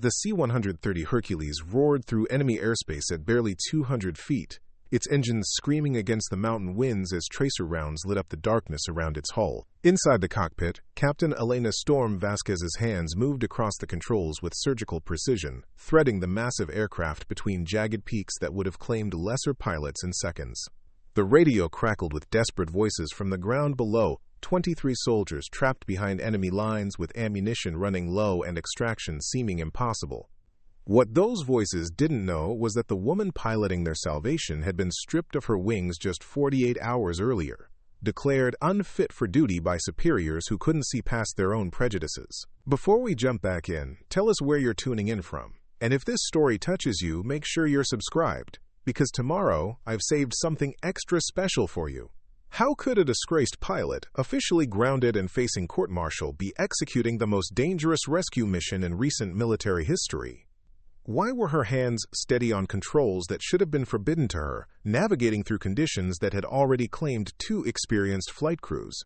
The C-130 Hercules roared through enemy airspace at barely 200 feet, its engines screaming against the mountain winds as tracer rounds lit up the darkness around its hull. Inside the cockpit, Captain Elena Vasquez's hands moved across the controls with surgical precision, threading the massive aircraft between jagged peaks that would have claimed lesser pilots in seconds. The radio crackled with desperate voices from the ground below, 23 soldiers trapped behind enemy lines with ammunition running low and extraction seeming impossible. What those voices didn't know was that the woman piloting their salvation had been stripped of her wings just 48 hours earlier, declared unfit for duty by superiors who couldn't see past their own prejudices. Before we jump back in, tell us where you're tuning in from. And if this story touches you, make sure you're subscribed, because tomorrow I've saved something extra special for you. How could a disgraced pilot, officially grounded and facing court-martial, be executing the most dangerous rescue mission in recent military history? Why were her hands steady on controls that should have been forbidden to her, navigating through conditions that had already claimed 2 experienced flight crews?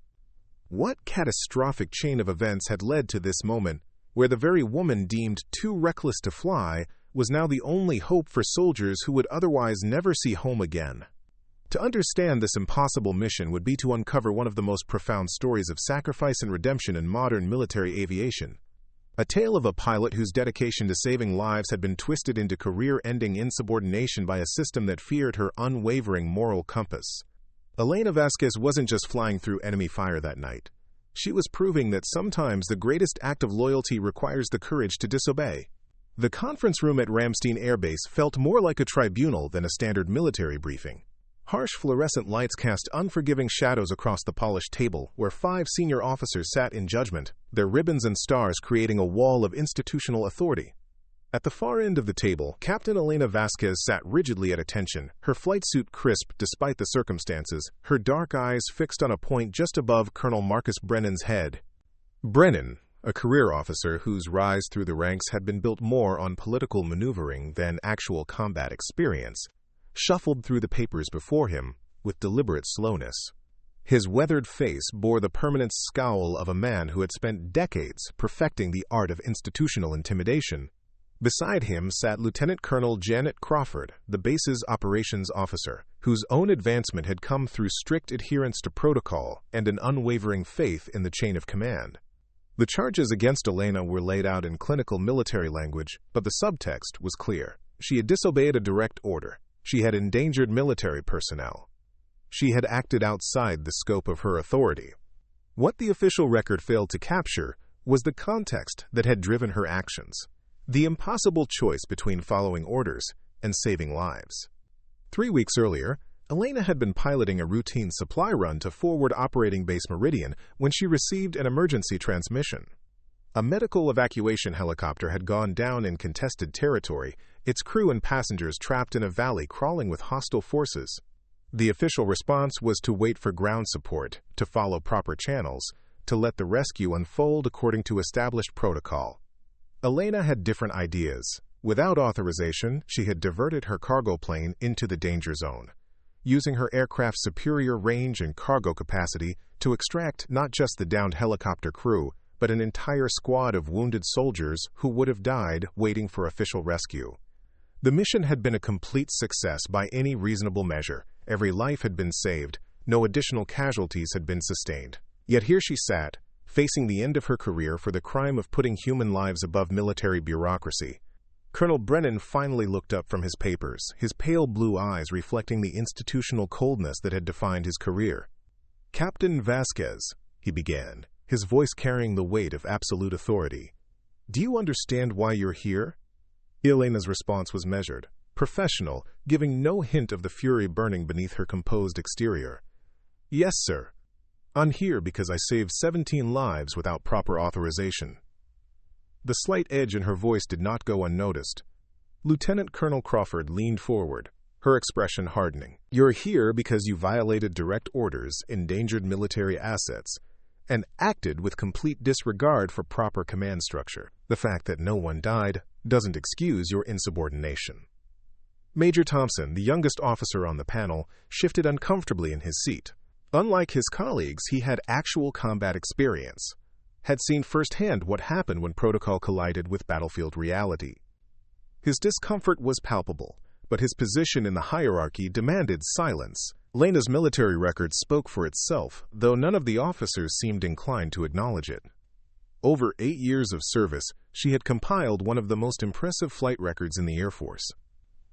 What catastrophic chain of events had led to this moment, where the very woman deemed too reckless to fly was now the only hope for soldiers who would otherwise never see home again? To understand this impossible mission would be to uncover one of the most profound stories of sacrifice and redemption in modern military aviation. A tale of a pilot whose dedication to saving lives had been twisted into career-ending insubordination by a system that feared her unwavering moral compass. Elena Vasquez wasn't just flying through enemy fire that night. She was proving that sometimes the greatest act of loyalty requires the courage to disobey. The conference room at Ramstein Air Base felt more like a tribunal than a standard military briefing. Harsh fluorescent lights cast unforgiving shadows across the polished table where 5 senior officers sat in judgment, their ribbons and stars creating a wall of institutional authority. At the far end of the table, Captain Elena Vasquez sat rigidly at attention, her flight suit crisp despite the circumstances, her dark eyes fixed on a point just above Colonel Marcus Brennan's head. Brennan, a career officer whose rise through the ranks had been built more on political maneuvering than actual combat experience, shuffled through the papers before him with deliberate slowness. His weathered face bore the permanent scowl of a man who had spent decades perfecting the art of institutional intimidation. Beside him sat Lieutenant Colonel Janet Crawford, the base's operations officer, whose own advancement had come through strict adherence to protocol and an unwavering faith in the chain of command. The charges against Elena were laid out in clinical military language, but the subtext was clear. She had disobeyed a direct order. She had endangered military personnel. She had acted outside the scope of her authority. What the official record failed to capture was the context that had driven her actions, the impossible choice between following orders and saving lives. 3 weeks earlier, Elena had been piloting a routine supply run to Forward Operating Base Meridian when she received an emergency transmission. A medical evacuation helicopter had gone down in contested territory, its crew and passengers trapped in a valley crawling with hostile forces. The official response was to wait for ground support, to follow proper channels, to let the rescue unfold according to established protocol. Elena had different ideas. Without authorization, she had diverted her cargo plane into the danger zone, using her aircraft's superior range and cargo capacity to extract not just the downed helicopter crew, but an entire squad of wounded soldiers who would have died waiting for official rescue. The mission had been a complete success by any reasonable measure. Every life had been saved, no additional casualties had been sustained. Yet here she sat, facing the end of her career for the crime of putting human lives above military bureaucracy. Colonel Brennan finally looked up from his papers, his pale blue eyes reflecting the institutional coldness that had defined his career. "Captain Vasquez," he began, his voice carrying the weight of absolute authority. "Do you understand why you're here?" Elena's response was measured, professional, giving no hint of the fury burning beneath her composed exterior. "Yes, sir. I'm here because I saved 17 lives without proper authorization." The slight edge in her voice did not go unnoticed. Lieutenant Colonel Crawford leaned forward, her expression hardening. "You're here because you violated direct orders, endangered military assets, and acted with complete disregard for proper command structure. The fact that no one died doesn't excuse your insubordination." Major Thompson, the youngest officer on the panel, shifted uncomfortably in his seat. Unlike his colleagues, he had actual combat experience. had seen firsthand what happened when protocol collided with battlefield reality. His discomfort was palpable, but his position in the hierarchy demanded silence. Elena's military record spoke for itself, though none of the officers seemed inclined to acknowledge it. Over 8 years of service, she had compiled one of the most impressive flight records in the Air Force.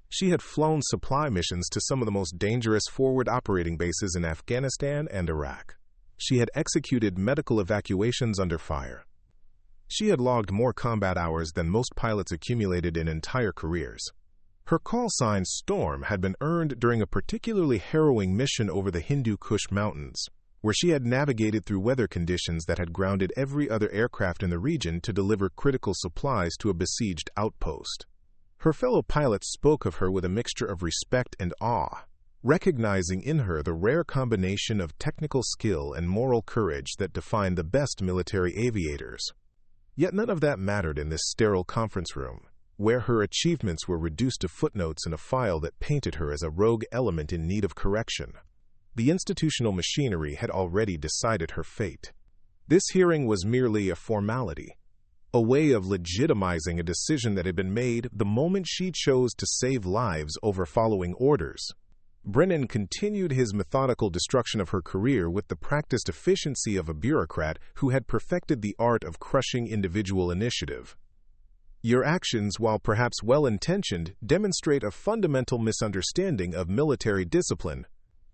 She had flown supply missions to some of the most dangerous forward operating bases in Afghanistan and Iraq. She had executed medical evacuations under fire. She had logged more combat hours than most pilots accumulated in entire careers. Her call sign Storm had been earned during a particularly harrowing mission over the Hindu Kush Mountains, where she had navigated through weather conditions that had grounded every other aircraft in the region to deliver critical supplies to a besieged outpost. Her fellow pilots spoke of her with a mixture of respect and awe, recognizing in her the rare combination of technical skill and moral courage that define the best military aviators. Yet none of that mattered in this sterile conference room, where her achievements were reduced to footnotes in a file that painted her as a rogue element in need of correction. The institutional machinery had already decided her fate. This hearing was merely a formality, a way of legitimizing a decision that had been made the moment she chose to save lives over following orders. Brennan continued his methodical destruction of her career with the practiced efficiency of a bureaucrat who had perfected the art of crushing individual initiative. Your actions, while perhaps well-intentioned, demonstrate a fundamental misunderstanding of military discipline.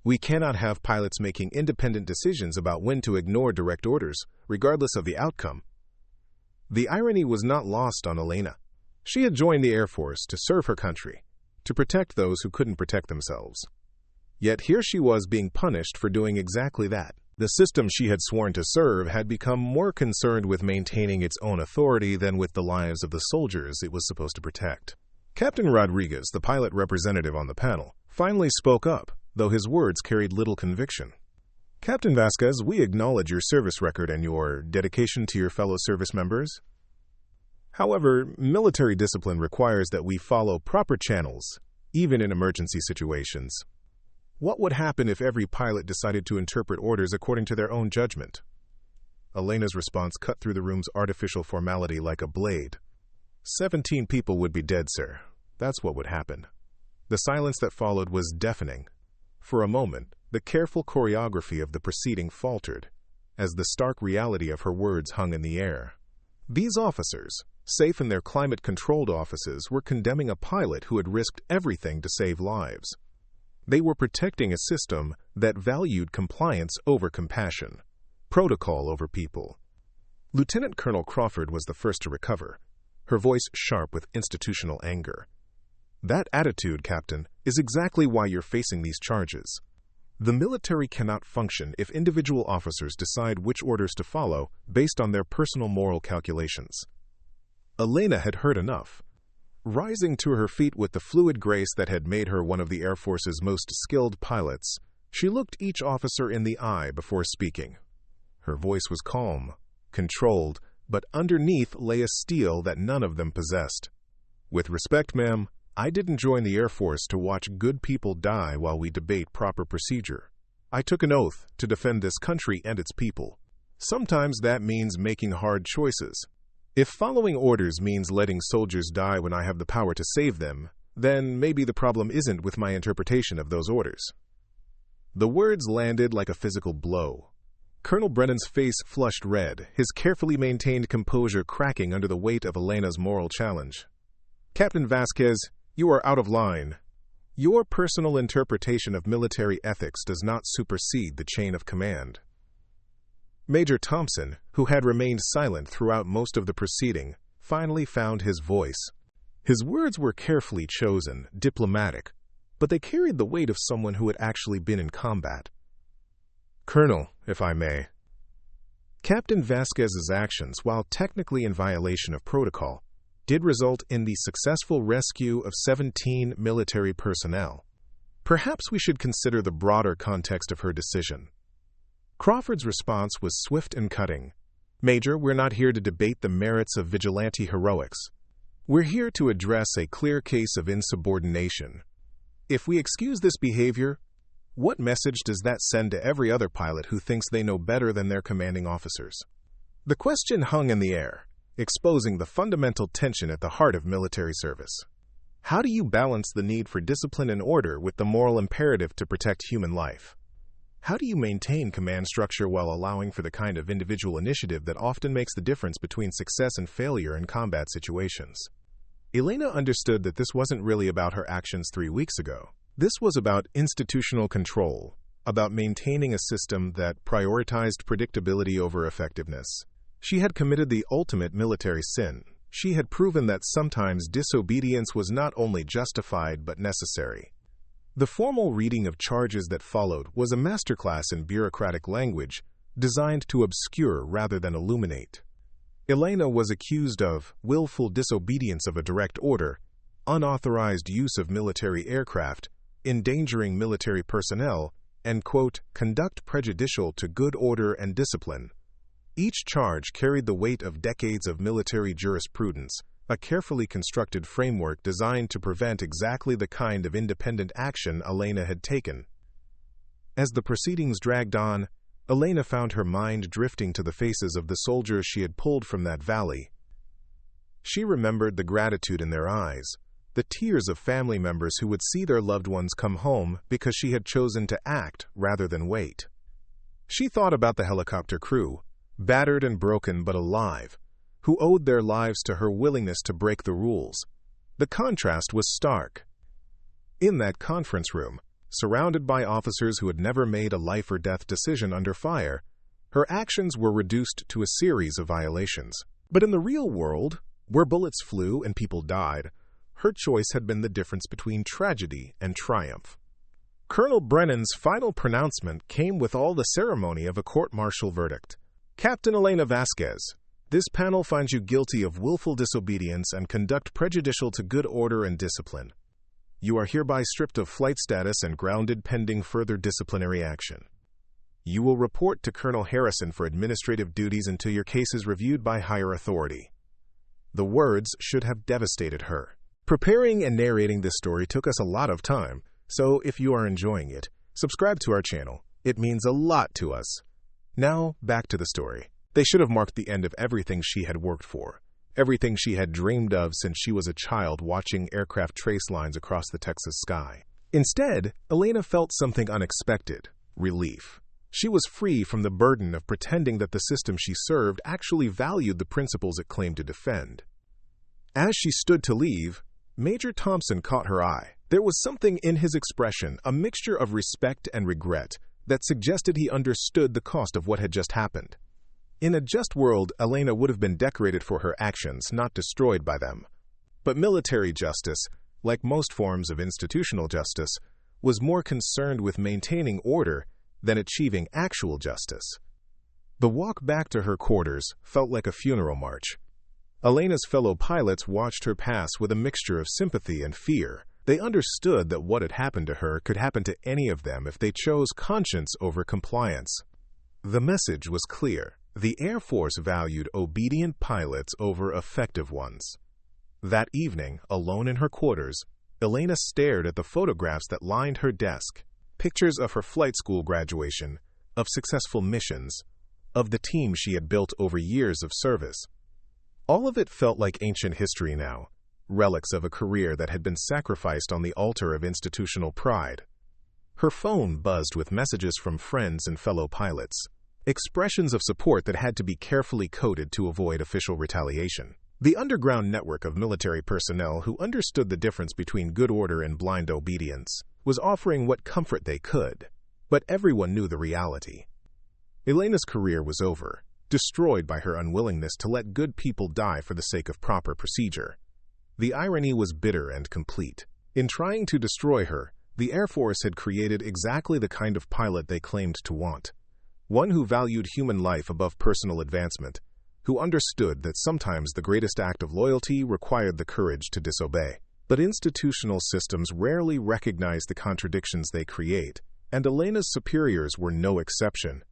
We cannot have pilots making independent decisions about when to ignore direct orders, regardless of the outcome. The irony was not lost on Elena. She had joined the Air Force to serve her country, to protect those who couldn't protect themselves. Yet here she was being punished for doing exactly that. The system she had sworn to serve had become more concerned with maintaining its own authority than with the lives of the soldiers it was supposed to protect. Captain Rodriguez, the pilot representative on the panel, finally spoke up, though his words carried little conviction. Captain Vasquez, we acknowledge your service record and your dedication to your fellow service members. However, military discipline requires that we follow proper channels, even in emergency situations. What would happen if every pilot decided to interpret orders according to their own judgment? Elena's response cut through the room's artificial formality like a blade. 17 people would be dead, sir. That's what would happen. The silence that followed was deafening. For a moment, the careful choreography of the proceeding faltered, as the stark reality of her words hung in the air. These officers, safe in their climate-controlled offices, were condemning a pilot who had risked everything to save lives. They were protecting a system that valued compliance over compassion, protocol over people. Lieutenant Colonel Crawford was the first to recover, her voice sharp with institutional anger. That attitude, Captain, is exactly why you're facing these charges. The military cannot function if individual officers decide which orders to follow based on their personal moral calculations. Elena had heard enough. Rising to her feet with the fluid grace that had made her one of the Air Force's most skilled pilots, she looked each officer in the eye before speaking. Her voice was calm, controlled, but underneath lay a steel that none of them possessed. With respect, ma'am, I didn't join the Air Force to watch good people die while we debate proper procedure. I took an oath to defend this country and its people. Sometimes that means making hard choices. If following orders means letting soldiers die when I have the power to save them, then maybe the problem isn't with my interpretation of those orders. The words landed like a physical blow. Colonel Brennan's face flushed red, his carefully maintained composure cracking under the weight of Elena's moral challenge. Captain Vasquez, you are out of line. Your personal interpretation of military ethics does not supersede the chain of command. Major Thompson, who had remained silent throughout most of the proceeding, finally found his voice. His words were carefully chosen, diplomatic, but they carried the weight of someone who had actually been in combat. Colonel, if I may. Captain Vasquez's actions, while technically in violation of protocol, did result in the successful rescue of 17 military personnel. Perhaps we should consider the broader context of her decision. Crawford's response was swift and cutting. Major, we're not here to debate the merits of vigilante heroics. We're here to address a clear case of insubordination. If we excuse this behavior, what message does that send to every other pilot who thinks they know better than their commanding officers? The question hung in the air, exposing the fundamental tension at the heart of military service. How do you balance the need for discipline and order with the moral imperative to protect human life? How do you maintain command structure while allowing for the kind of individual initiative that often makes the difference between success and failure in combat situations? Elena understood that this wasn't really about her actions 3 weeks ago. This was about institutional control, about maintaining a system that prioritized predictability over effectiveness. She had committed the ultimate military sin. She had proven that sometimes disobedience was not only justified but necessary. The formal reading of charges that followed was a masterclass in bureaucratic language designed to obscure rather than illuminate. Elena was accused of willful disobedience of a direct order, unauthorized use of military aircraft, endangering military personnel, and, quote, conduct prejudicial to good order and discipline. Each charge carried the weight of decades of military jurisprudence, a carefully constructed framework designed to prevent exactly the kind of independent action Elena had taken. As the proceedings dragged on, Elena found her mind drifting to the faces of the soldiers she had pulled from that valley. She remembered the gratitude in their eyes, the tears of family members who would see their loved ones come home because she had chosen to act rather than wait. She thought about the helicopter crew, battered and broken but alive, who owed their lives to her willingness to break the rules. The contrast was stark. In that conference room, surrounded by officers who had never made a life-or-death decision under fire, her actions were reduced to a series of violations. But in the real world, where bullets flew and people died, her choice had been the difference between tragedy and triumph. Colonel Brennan's final pronouncement came with all the ceremony of a court-martial verdict. Captain Elena Vasquez, this panel finds you guilty of willful disobedience and conduct prejudicial to good order and discipline. You are hereby stripped of flight status and grounded pending further disciplinary action. You will report to Colonel Harrison for administrative duties until your case is reviewed by higher authority. The words should have devastated her. Preparing and narrating this story took us a lot of time, so if you are enjoying it, subscribe to our channel. It means a lot to us. Now, back to the story. They should have marked the end of everything she had worked for, everything she had dreamed of since she was a child watching aircraft trace lines across the Texas sky. Instead, Elena felt something unexpected: relief. She was free from the burden of pretending that the system she served actually valued the principles it claimed to defend. As she stood to leave, Major Thompson caught her eye. There was something in his expression, a mixture of respect and regret, that suggested he understood the cost of what had just happened. In a just world, Elena would have been decorated for her actions, not destroyed by them. But military justice, like most forms of institutional justice, was more concerned with maintaining order than achieving actual justice. The walk back to her quarters felt like a funeral march. Elena's fellow pilots watched her pass with a mixture of sympathy and fear. They understood that what had happened to her could happen to any of them if they chose conscience over compliance. The message was clear. The Air Force valued obedient pilots over effective ones. That evening, alone in her quarters, Elena stared at the photographs that lined her desk. Pictures of her flight school graduation, of successful missions, of the team she had built over years of service. All of it felt like ancient history now, relics of a career that had been sacrificed on the altar of institutional pride. Her phone buzzed with messages from friends and fellow pilots, expressions of support that had to be carefully coded to avoid official retaliation. The underground network of military personnel who understood the difference between good order and blind obedience was offering what comfort they could, but everyone knew the reality. Elena's career was over, destroyed by her unwillingness to let good people die for the sake of proper procedure. The irony was bitter and complete. In trying to destroy her, the Air Force had created exactly the kind of pilot they claimed to want. One who valued human life above personal advancement, who understood that sometimes the greatest act of loyalty required the courage to disobey. But institutional systems rarely recognize the contradictions they create, and Elena's superiors were no exception.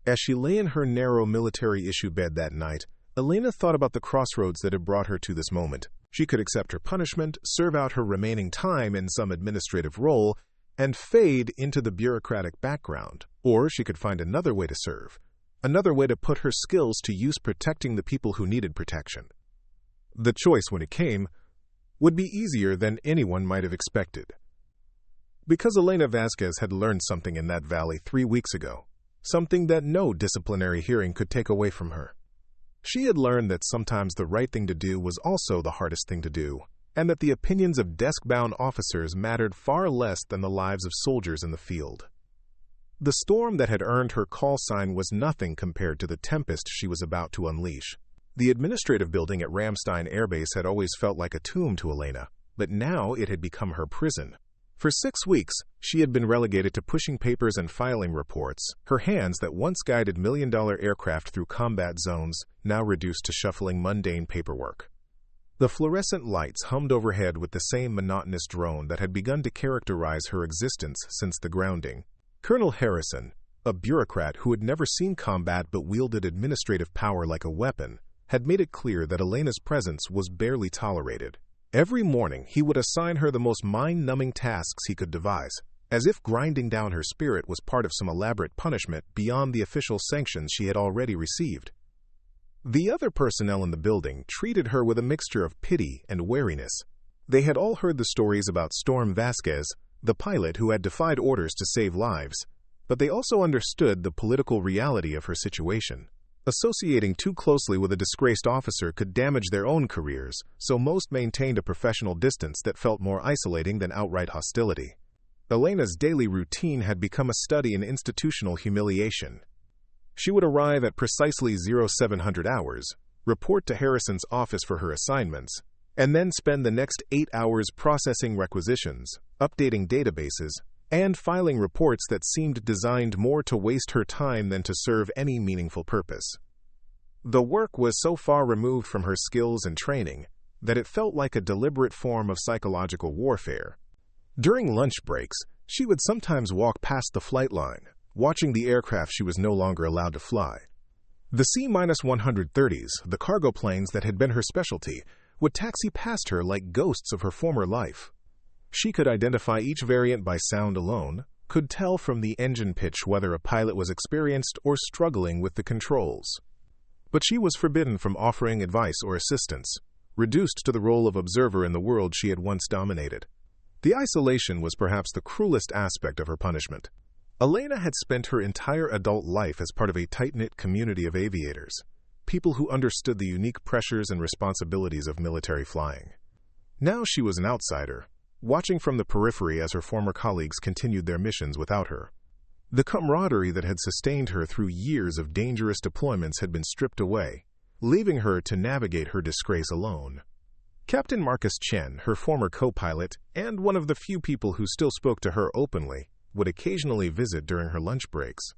As she lay in her narrow military-issue bed that night, Elena thought about the crossroads that had brought her to this moment. She could accept her punishment, serve out her remaining time in some administrative role, and fade into the bureaucratic background. Or she could find another way to serve, another way to put her skills to use protecting the people who needed protection. The choice, when it came, would be easier than anyone might have expected. Because Elena Vasquez had learned something in that valley 3 weeks ago, something that no disciplinary hearing could take away from her. She had learned that sometimes the right thing to do was also the hardest thing to do, and that the opinions of desk-bound officers mattered far less than the lives of soldiers in the field. The storm that had earned her call sign was nothing compared to the tempest she was about to unleash. The administrative building at Ramstein Air Base had always felt like a tomb to Elena, but now it had become her prison. For 6 weeks, she had been relegated to pushing papers and filing reports, her hands that once guided million-dollar aircraft through combat zones, now reduced to shuffling mundane paperwork. The fluorescent lights hummed overhead with the same monotonous drone that had begun to characterize her existence since the grounding. Colonel Harrison, a bureaucrat who had never seen combat but wielded administrative power like a weapon, had made it clear that Elena's presence was barely tolerated. Every morning, he would assign her the most mind-numbing tasks he could devise, as if grinding down her spirit was part of some elaborate punishment beyond the official sanctions she had already received. The other personnel in the building treated her with a mixture of pity and wariness. They had all heard the stories about Storm Vasquez, the pilot who had defied orders to save lives, but they also understood the political reality of her situation. Associating too closely with a disgraced officer could damage their own careers, so most maintained a professional distance that felt more isolating than outright hostility. Elena's daily routine had become a study in institutional humiliation. She would arrive at precisely 0700 hours, report to Harrison's office for her assignments, and then spend the next 8 hours processing requisitions, updating databases, and filing reports that seemed designed more to waste her time than to serve any meaningful purpose. The work was so far removed from her skills and training that it felt like a deliberate form of psychological warfare. During lunch breaks, she would sometimes walk past the flight line, watching the aircraft she was no longer allowed to fly. The C-130s, the cargo planes that had been her specialty, would taxi past her like ghosts of her former life. She could identify each variant by sound alone, could tell from the engine pitch whether a pilot was experienced or struggling with the controls. But she was forbidden from offering advice or assistance, reduced to the role of observer in the world she had once dominated. The isolation was perhaps the cruelest aspect of her punishment. Elena had spent her entire adult life as part of a tight-knit community of aviators, people who understood the unique pressures and responsibilities of military flying. Now she was an outsider, watching from the periphery as her former colleagues continued their missions without her. The camaraderie that had sustained her through years of dangerous deployments had been stripped away, leaving her to navigate her disgrace alone. Captain Marcus Chen, her former co-pilot, and one of the few people who still spoke to her openly, would occasionally visit during her lunch breaks.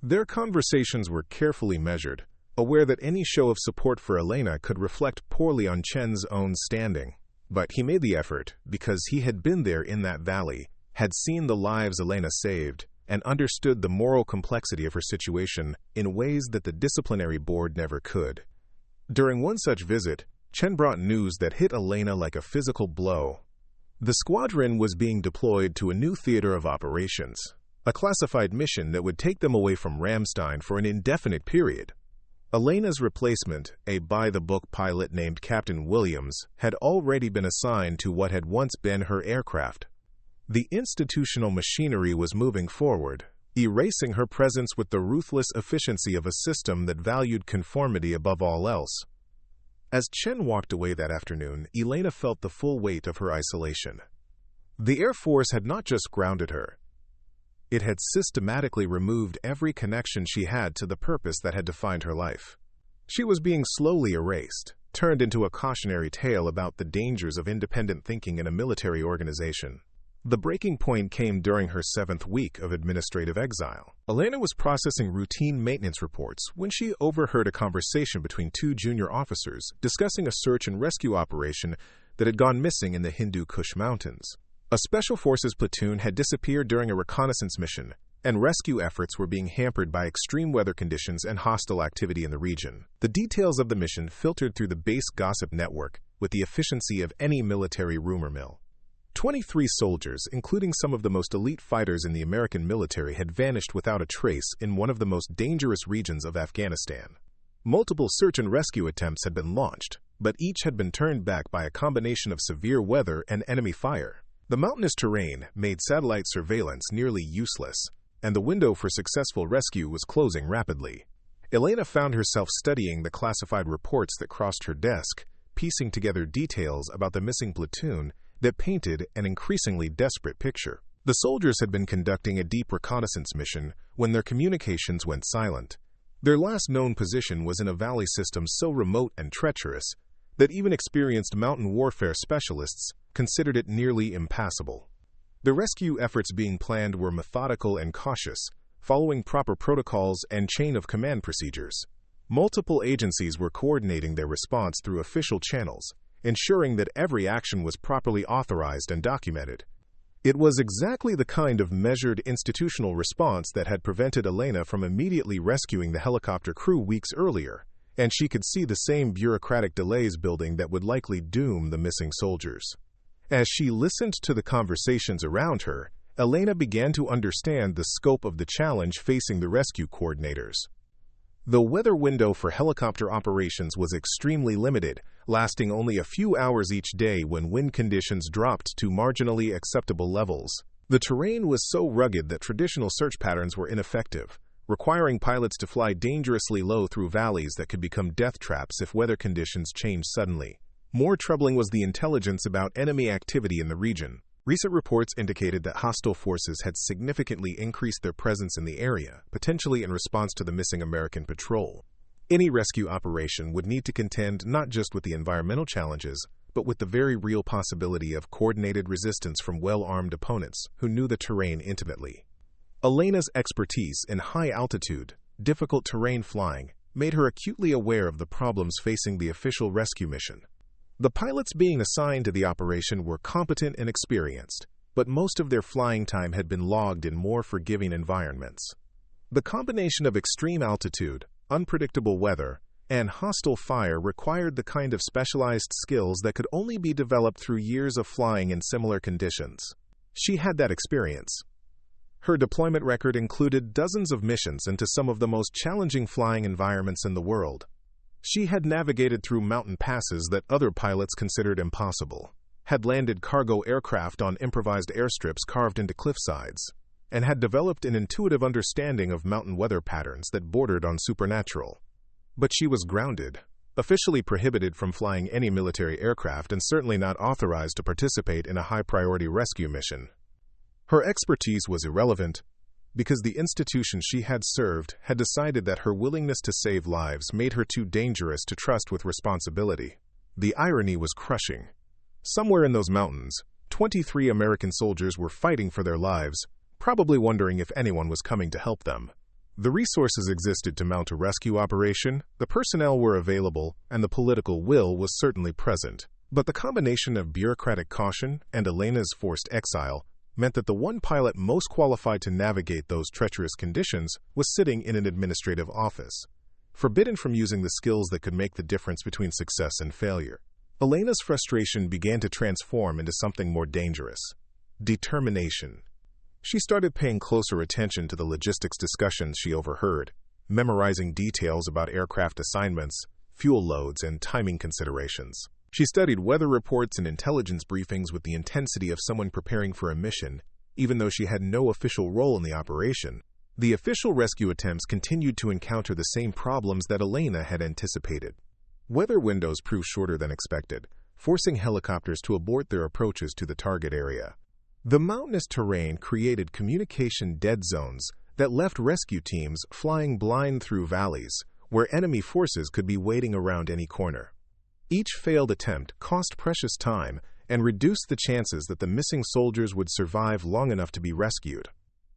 Their conversations were carefully measured, aware that any show of support for Elena could reflect poorly on Chen's own standing. But he made the effort because he had been there in that valley, had seen the lives Elena saved, and understood the moral complexity of her situation in ways that the disciplinary board never could. During one such visit, Chen brought news that hit Elena like a physical blow. The squadron was being deployed to a new theater of operations, a classified mission that would take them away from Ramstein for an indefinite period. Elena's replacement, a by-the-book pilot named Captain Williams, had already been assigned to what had once been her aircraft. The institutional machinery was moving forward, erasing her presence with the ruthless efficiency of a system that valued conformity above all else. As Chen walked away that afternoon, Elena felt the full weight of her isolation. The Air Force had not just grounded her. It had systematically removed every connection she had to the purpose that had defined her life. She was being slowly erased, turned into a cautionary tale about the dangers of independent thinking in a military organization. The breaking point came during her 7th week of administrative exile. Elena was processing routine maintenance reports when she overheard a conversation between 2 junior officers discussing a search and rescue operation that had gone missing in the Hindu Kush Mountains. A Special Forces platoon had disappeared during a reconnaissance mission, and rescue efforts were being hampered by extreme weather conditions and hostile activity in the region. The details of the mission filtered through the base gossip network with the efficiency of any military rumor mill. 23 soldiers, including some of the most elite fighters in the American military, had vanished without a trace in one of the most dangerous regions of Afghanistan. Multiple search and rescue attempts had been launched, but each had been turned back by a combination of severe weather and enemy fire. The mountainous terrain made satellite surveillance nearly useless, and the window for successful rescue was closing rapidly. Elena found herself studying the classified reports that crossed her desk, piecing together details about the missing platoon that painted an increasingly desperate picture. The soldiers had been conducting a deep reconnaissance mission when their communications went silent. Their last known position was in a valley system so remote and treacherous that even experienced mountain warfare specialists considered it nearly impassable. The rescue efforts being planned were methodical and cautious, following proper protocols and chain-of-command procedures. Multiple agencies were coordinating their response through official channels, ensuring that every action was properly authorized and documented. It was exactly the kind of measured institutional response that had prevented Elena from immediately rescuing the helicopter crew weeks earlier, and she could see the same bureaucratic delays building that would likely doom the missing soldiers. As she listened to the conversations around her, Elena began to understand the scope of the challenge facing the rescue coordinators. The weather window for helicopter operations was extremely limited, lasting only a few hours each day when wind conditions dropped to marginally acceptable levels. The terrain was so rugged that traditional search patterns were ineffective, requiring pilots to fly dangerously low through valleys that could become death traps if weather conditions changed suddenly. More troubling was the intelligence about enemy activity in the region. Recent reports indicated that hostile forces had significantly increased their presence in the area, potentially in response to the missing American patrol. Any rescue operation would need to contend not just with the environmental challenges, but with the very real possibility of coordinated resistance from well-armed opponents who knew the terrain intimately. Elena's expertise in high-altitude, difficult terrain flying made her acutely aware of the problems facing the official rescue mission. The pilots being assigned to the operation were competent and experienced, but most of their flying time had been logged in more forgiving environments. The combination of extreme altitude, unpredictable weather, and hostile fire required the kind of specialized skills that could only be developed through years of flying in similar conditions. She had that experience. Her deployment record included dozens of missions into some of the most challenging flying environments in the world. She had navigated through mountain passes that other pilots considered impossible, had landed cargo aircraft on improvised airstrips carved into cliff sides, and had developed an intuitive understanding of mountain weather patterns that bordered on supernatural. But she was grounded, officially prohibited from flying any military aircraft and certainly not authorized to participate in a high-priority rescue mission. Her expertise was irrelevant, because the institution she had served had decided that her willingness to save lives made her too dangerous to trust with responsibility. The irony was crushing. Somewhere in those mountains, 23 American soldiers were fighting for their lives, probably wondering if anyone was coming to help them. The resources existed to mount a rescue operation, the personnel were available, and the political will was certainly present. But the combination of bureaucratic caution and Elena's forced exile meant that the one pilot most qualified to navigate those treacherous conditions was sitting in an administrative office, forbidden from using the skills that could make the difference between success and failure. Elena's frustration began to transform into something more dangerous: determination. She started paying closer attention to the logistics discussions she overheard, memorizing details about aircraft assignments, fuel loads, and timing considerations. She studied weather reports and intelligence briefings with the intensity of someone preparing for a mission, even though she had no official role in the operation. The official rescue attempts continued to encounter the same problems that Elena had anticipated. Weather windows proved shorter than expected, forcing helicopters to abort their approaches to the target area. The mountainous terrain created communication dead zones that left rescue teams flying blind through valleys, where enemy forces could be waiting around any corner. Each failed attempt cost precious time and reduced the chances that the missing soldiers would survive long enough to be rescued.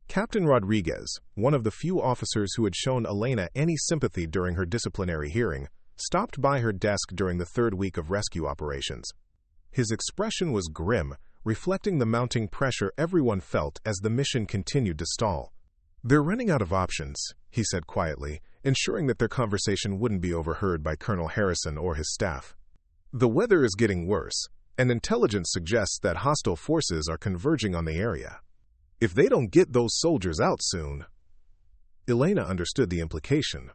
Captain Rodriguez, one of the few officers who had shown Elena any sympathy during her disciplinary hearing, stopped by her desk during the third week of rescue operations. His expression was grim, reflecting the mounting pressure everyone felt as the mission continued to stall. "They're running out of options," he said quietly, ensuring that their conversation wouldn't be overheard by Colonel Harrison or his staff. "The weather is getting worse, and intelligence suggests that hostile forces are converging on the area. If they don't get those soldiers out soon... Elena understood the implication.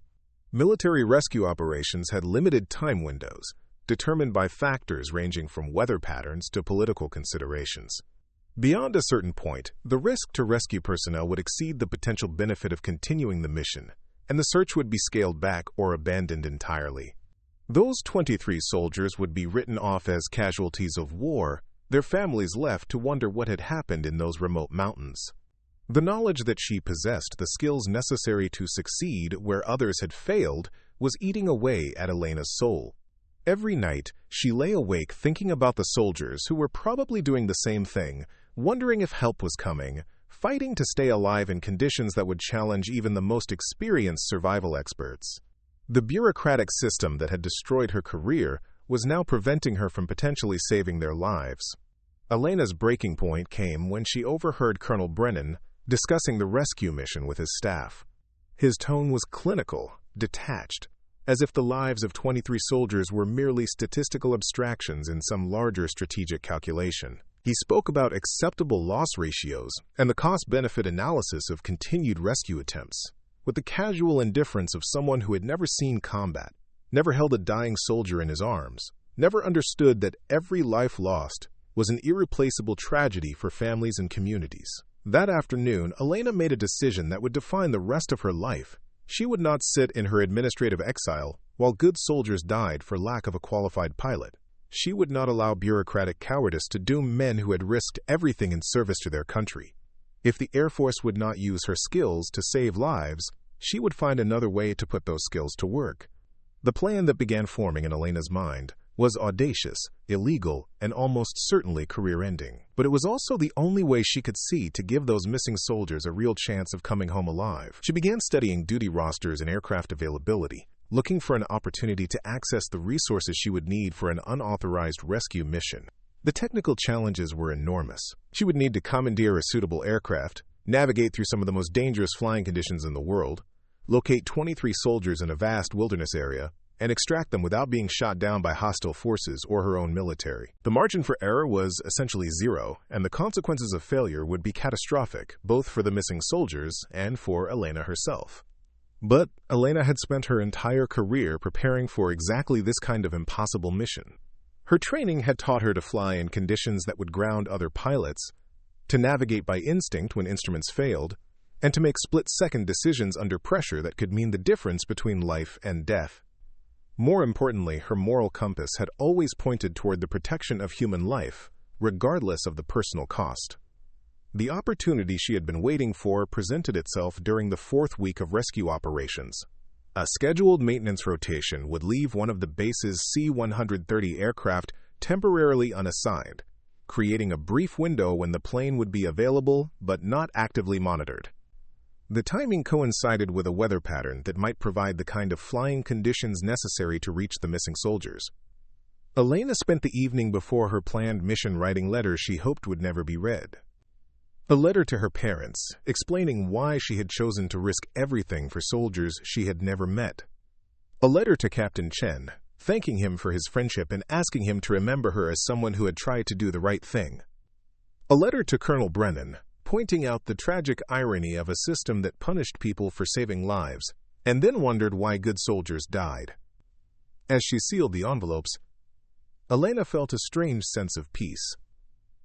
Military rescue operations had limited time windows, determined by factors ranging from weather patterns to political considerations. Beyond a certain point, the risk to rescue personnel would exceed the potential benefit of continuing the mission, and the search would be scaled back or abandoned entirely. Those 23 soldiers would be written off as casualties of war, their families left to wonder what had happened in those remote mountains. The knowledge that she possessed the skills necessary to succeed where others had failed was eating away at Elena's soul. Every night, she lay awake thinking about the soldiers who were probably doing the same thing, wondering if help was coming, fighting to stay alive in conditions that would challenge even the most experienced survival experts. The bureaucratic system that had destroyed her career was now preventing her from potentially saving their lives. Elena's breaking point came when she overheard Colonel Brennan discussing the rescue mission with his staff. His tone was clinical, detached, as if the lives of 23 soldiers were merely statistical abstractions in some larger strategic calculation. He spoke about acceptable loss ratios and the cost-benefit analysis of continued rescue attempts, with the casual indifference of someone who had never seen combat, never held a dying soldier in his arms, never understood that every life lost was an irreplaceable tragedy for families and communities. That afternoon, Elena made a decision that would define the rest of her life. She would not sit in her administrative exile while good soldiers died for lack of a qualified pilot. She would not allow bureaucratic cowardice to doom men who had risked everything in service to their country. If the Air Force would not use her skills to save lives, she would find another way to put those skills to work. The plan that began forming in Elena's mind was audacious, illegal, and almost certainly career-ending. But it was also the only way she could see to give those missing soldiers a real chance of coming home alive. She began studying duty rosters and aircraft availability, looking for an opportunity to access the resources she would need for an unauthorized rescue mission. The technical challenges were enormous. She would need to commandeer a suitable aircraft, navigate through some of the most dangerous flying conditions in the world, locate 23 soldiers in a vast wilderness area, and extract them without being shot down by hostile forces or her own military. The margin for error was essentially zero, and the consequences of failure would be catastrophic, both for the missing soldiers and for Elena herself. But Elena had spent her entire career preparing for exactly this kind of impossible mission. Her training had taught her to fly in conditions that would ground other pilots, to navigate by instinct when instruments failed, and to make split-second decisions under pressure that could mean the difference between life and death. More importantly, her moral compass had always pointed toward the protection of human life, regardless of the personal cost. The opportunity she had been waiting for presented itself during the 4th week of rescue operations. A scheduled maintenance rotation would leave one of the base's C-130 aircraft temporarily unassigned, creating a brief window when the plane would be available but not actively monitored. The timing coincided with a weather pattern that might provide the kind of flying conditions necessary to reach the missing soldiers. Elena spent the evening before her planned mission writing letters she hoped would never be read. A letter to her parents, explaining why she had chosen to risk everything for soldiers she had never met. A letter to Captain Chen, thanking him for his friendship and asking him to remember her as someone who had tried to do the right thing. A letter to Colonel Brennan, pointing out the tragic irony of a system that punished people for saving lives, and then wondered why good soldiers died. As she sealed the envelopes, Elena felt a strange sense of peace.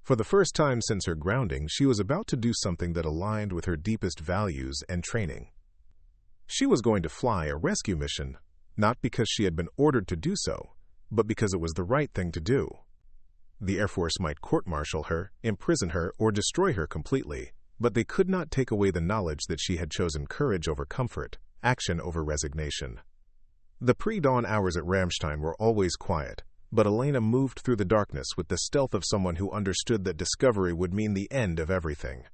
For the first time since her grounding, she was about to do something that aligned with her deepest values and training. She was going to fly a rescue mission, not because she had been ordered to do so, but because it was the right thing to do. The Air Force might court-martial her, imprison her, or destroy her completely, but they could not take away the knowledge that she had chosen courage over comfort, action over resignation. The pre-dawn hours at Ramstein were always quiet, but Elena moved through the darkness with the stealth of someone who understood that discovery would mean the end of everything.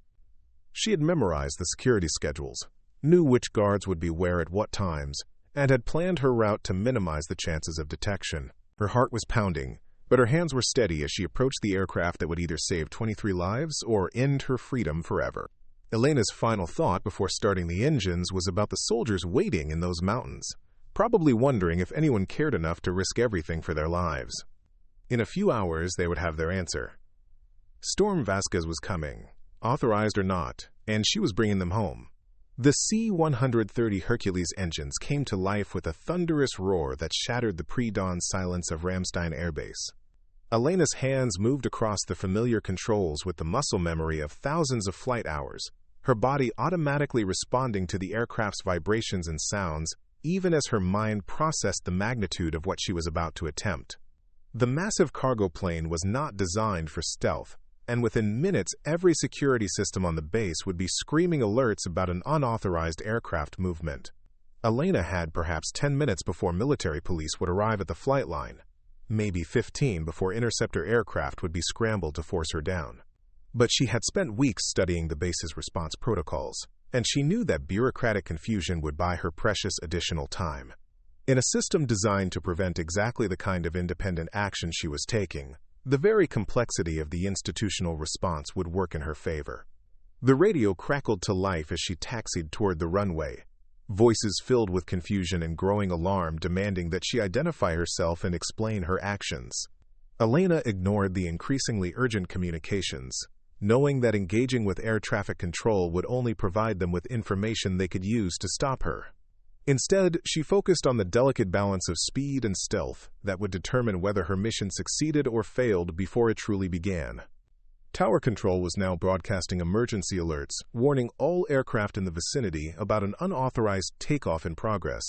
She had memorized the security schedules, knew which guards would be where at what times, and had planned her route to minimize the chances of detection. Her heart was pounding, but her hands were steady as she approached the aircraft that would either save 23 lives or end her freedom forever. Elena's final thought before starting the engines was about the soldiers waiting in those mountains, probably wondering if anyone cared enough to risk everything for their lives. In a few hours, they would have their answer. Storm Vasquez was coming, authorized or not, and she was bringing them home. The C-130 Hercules engines came to life with a thunderous roar that shattered the pre-dawn silence of Ramstein Air Base. Elena's hands moved across the familiar controls with the muscle memory of thousands of flight hours, her body automatically responding to the aircraft's vibrations and sounds, even as her mind processed the magnitude of what she was about to attempt. The massive cargo plane was not designed for stealth, and within minutes every security system on the base would be screaming alerts about an unauthorized aircraft movement. Elena had perhaps 10 minutes before military police would arrive at the flight line, maybe 15 before interceptor aircraft would be scrambled to force her down. But she had spent weeks studying the base's response protocols, and she knew that bureaucratic confusion would buy her precious additional time. In a system designed to prevent exactly the kind of independent action she was taking, the very complexity of the institutional response would work in her favor. The radio crackled to life as she taxied toward the runway, voices filled with confusion and growing alarm demanding that she identify herself and explain her actions. Elena ignored the increasingly urgent communications, knowing that engaging with air traffic control would only provide them with information they could use to stop her. Instead, she focused on the delicate balance of speed and stealth that would determine whether her mission succeeded or failed before it truly began. Tower control was now broadcasting emergency alerts, warning all aircraft in the vicinity about an unauthorized takeoff in progress.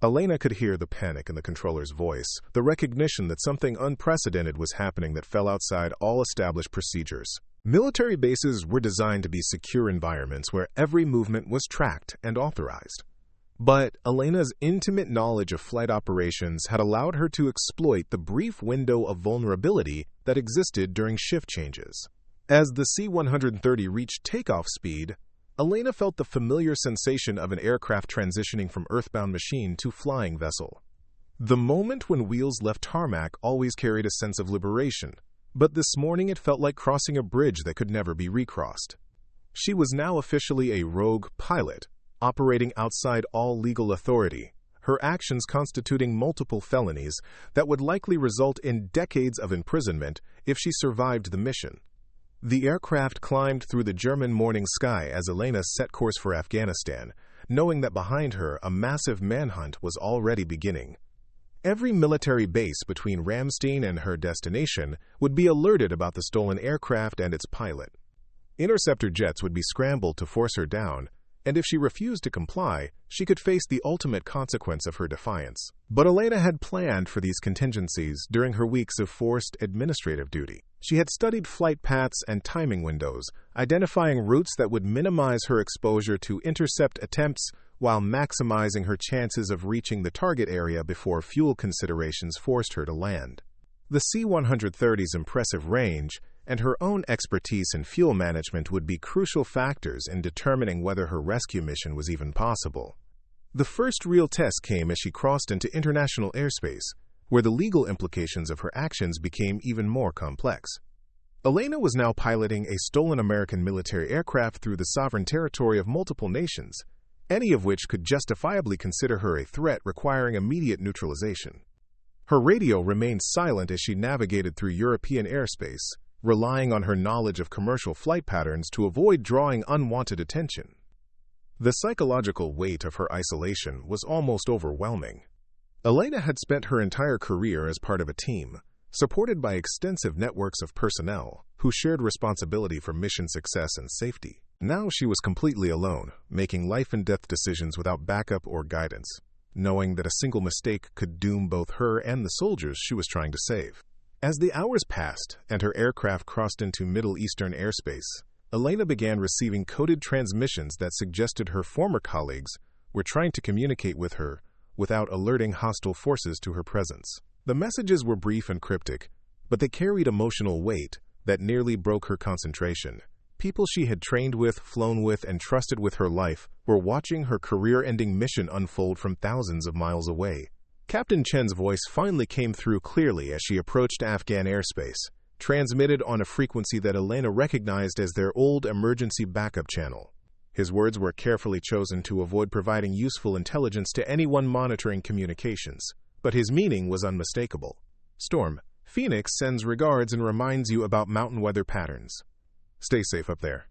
Elena could hear the panic in the controller's voice, the recognition that something unprecedented was happening that fell outside all established procedures. Military bases were designed to be secure environments where every movement was tracked and authorized. But Elena's intimate knowledge of flight operations had allowed her to exploit the brief window of vulnerability that existed during shift changes. As the C-130 reached takeoff speed, Elena felt the familiar sensation of an aircraft transitioning from earthbound machine to flying vessel. The moment when wheels left tarmac always carried a sense of liberation, but this morning it felt like crossing a bridge that could never be recrossed. She was now officially a rogue pilot, operating outside all legal authority, her actions constituting multiple felonies that would likely result in decades of imprisonment if she survived the mission. The aircraft climbed through the German morning sky as Elena set course for Afghanistan, knowing that behind her a massive manhunt was already beginning. Every military base between Ramstein and her destination would be alerted about the stolen aircraft and its pilot. Interceptor jets would be scrambled to force her down, and if she refused to comply, she could face the ultimate consequence of her defiance. But Elena had planned for these contingencies during her weeks of forced administrative duty. She had studied flight paths and timing windows, identifying routes that would minimize her exposure to intercept attempts while maximizing her chances of reaching the target area before fuel considerations forced her to land. The C-130's impressive range and her own expertise in fuel management would be crucial factors in determining whether her rescue mission was even possible. The first real test came as she crossed into international airspace, where the legal implications of her actions became even more complex. Elena was now piloting a stolen American military aircraft through the sovereign territory of multiple nations, any of which could justifiably consider her a threat requiring immediate neutralization. Her radio remained silent as she navigated through European airspace, relying on her knowledge of commercial flight patterns to avoid drawing unwanted attention. The psychological weight of her isolation was almost overwhelming. Elena had spent her entire career as part of a team, supported by extensive networks of personnel who shared responsibility for mission success and safety. Now she was completely alone, making life-and-death decisions without backup or guidance, knowing that a single mistake could doom both her and the soldiers she was trying to save. As the hours passed and her aircraft crossed into Middle Eastern airspace, Elena began receiving coded transmissions that suggested her former colleagues were trying to communicate with her without alerting hostile forces to her presence. The messages were brief and cryptic, but they carried emotional weight that nearly broke her concentration. People she had trained with, flown with, and trusted with her life were watching her career-ending mission unfold from thousands of miles away. Captain Chen's voice finally came through clearly as she approached Afghan airspace, transmitted on a frequency that Elena recognized as their old emergency backup channel. His words were carefully chosen to avoid providing useful intelligence to anyone monitoring communications, but his meaning was unmistakable. "Storm, Phoenix sends regards and reminds you about mountain weather patterns. Stay safe up there.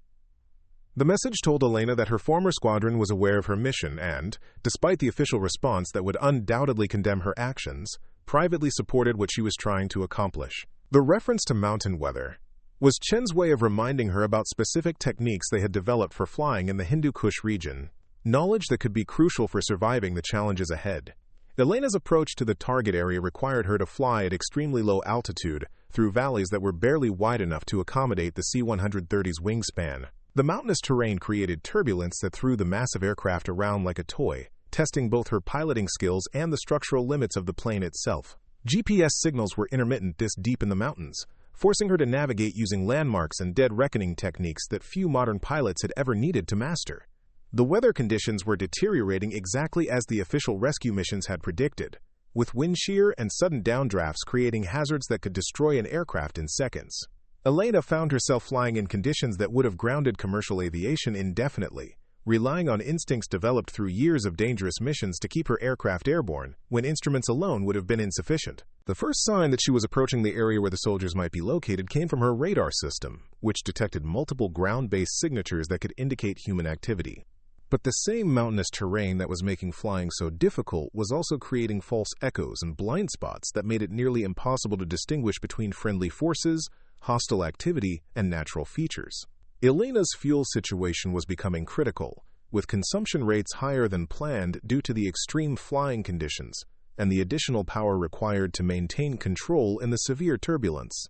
The message told Elena that her former squadron was aware of her mission and, despite the official response that would undoubtedly condemn her actions, privately supported what she was trying to accomplish. The reference to mountain weather was Chen's way of reminding her about specific techniques they had developed for flying in the Hindu Kush region, knowledge that could be crucial for surviving the challenges ahead. Elena's approach to the target area required her to fly at extremely low altitude through valleys that were barely wide enough to accommodate the C-130's wingspan. The mountainous terrain created turbulence that threw the massive aircraft around like a toy, testing both her piloting skills and the structural limits of the plane itself. GPS signals were intermittent this deep in the mountains, forcing her to navigate using landmarks and dead reckoning techniques that few modern pilots had ever needed to master. The weather conditions were deteriorating exactly as the official rescue missions had predicted, with wind shear and sudden downdrafts creating hazards that could destroy an aircraft in seconds. Elena found herself flying in conditions that would have grounded commercial aviation indefinitely, relying on instincts developed through years of dangerous missions to keep her aircraft airborne, when instruments alone would have been insufficient. The first sign that she was approaching the area where the soldiers might be located came from her radar system, which detected multiple ground-based signatures that could indicate human activity. But the same mountainous terrain that was making flying so difficult was also creating false echoes and blind spots that made it nearly impossible to distinguish between friendly forces, hostile activity, and natural features. Elena's fuel situation was becoming critical, with consumption rates higher than planned due to the extreme flying conditions and the additional power required to maintain control in the severe turbulence.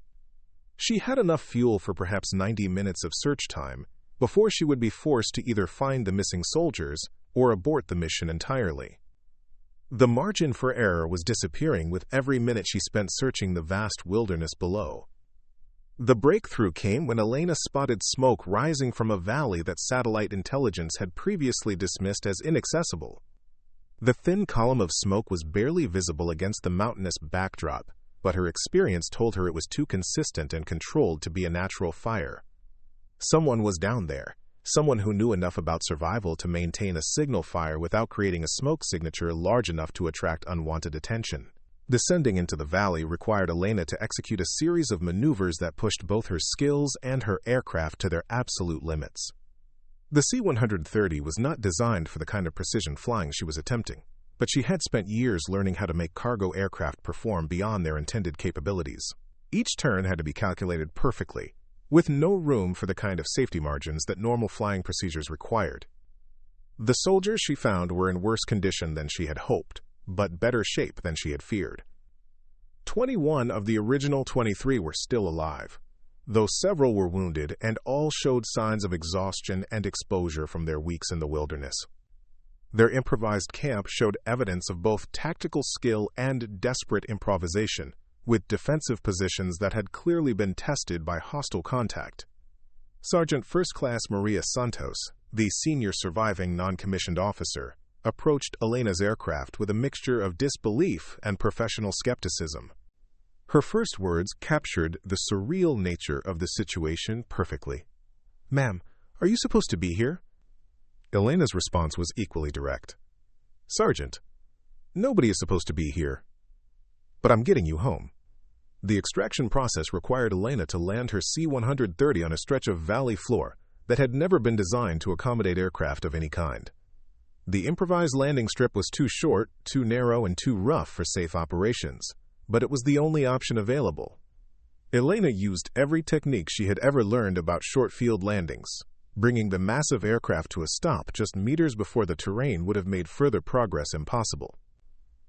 She had enough fuel for perhaps 90 minutes of search time before she would be forced to either find the missing soldiers or abort the mission entirely. The margin for error was disappearing with every minute she spent searching the vast wilderness below. The breakthrough came when Elena spotted smoke rising from a valley that satellite intelligence had previously dismissed as inaccessible. The thin column of smoke was barely visible against the mountainous backdrop, but her experience told her it was too consistent and controlled to be a natural fire. Someone was down there, someone who knew enough about survival to maintain a signal fire without creating a smoke signature large enough to attract unwanted attention. Descending into the valley required Elena to execute a series of maneuvers that pushed both her skills and her aircraft to their absolute limits. The C-130 was not designed for the kind of precision flying she was attempting, but she had spent years learning how to make cargo aircraft perform beyond their intended capabilities. Each turn had to be calculated perfectly, with no room for the kind of safety margins that normal flying procedures required. The soldiers she found were in worse condition than she had hoped, but better shape than she had feared. 21 of the original 23 were still alive, though several were wounded and all showed signs of exhaustion and exposure from their weeks in the wilderness. Their improvised camp showed evidence of both tactical skill and desperate improvisation, with defensive positions that had clearly been tested by hostile contact. Sergeant First Class Maria Santos, the senior surviving non-commissioned officer, approached Elena's aircraft with a mixture of disbelief and professional skepticism. Her first words captured the surreal nature of the situation perfectly. "Ma'am, are you supposed to be here?" Elena's response was equally direct. "Sergeant, nobody is supposed to be here, but I'm getting you home." The extraction process required Elena to land her C-130 on a stretch of valley floor that had never been designed to accommodate aircraft of any kind. The improvised landing strip was too short, too narrow, and too rough for safe operations, but it was the only option available. Elena used every technique she had ever learned about short-field landings. Bringing the massive aircraft to a stop just meters before the terrain would have made further progress impossible.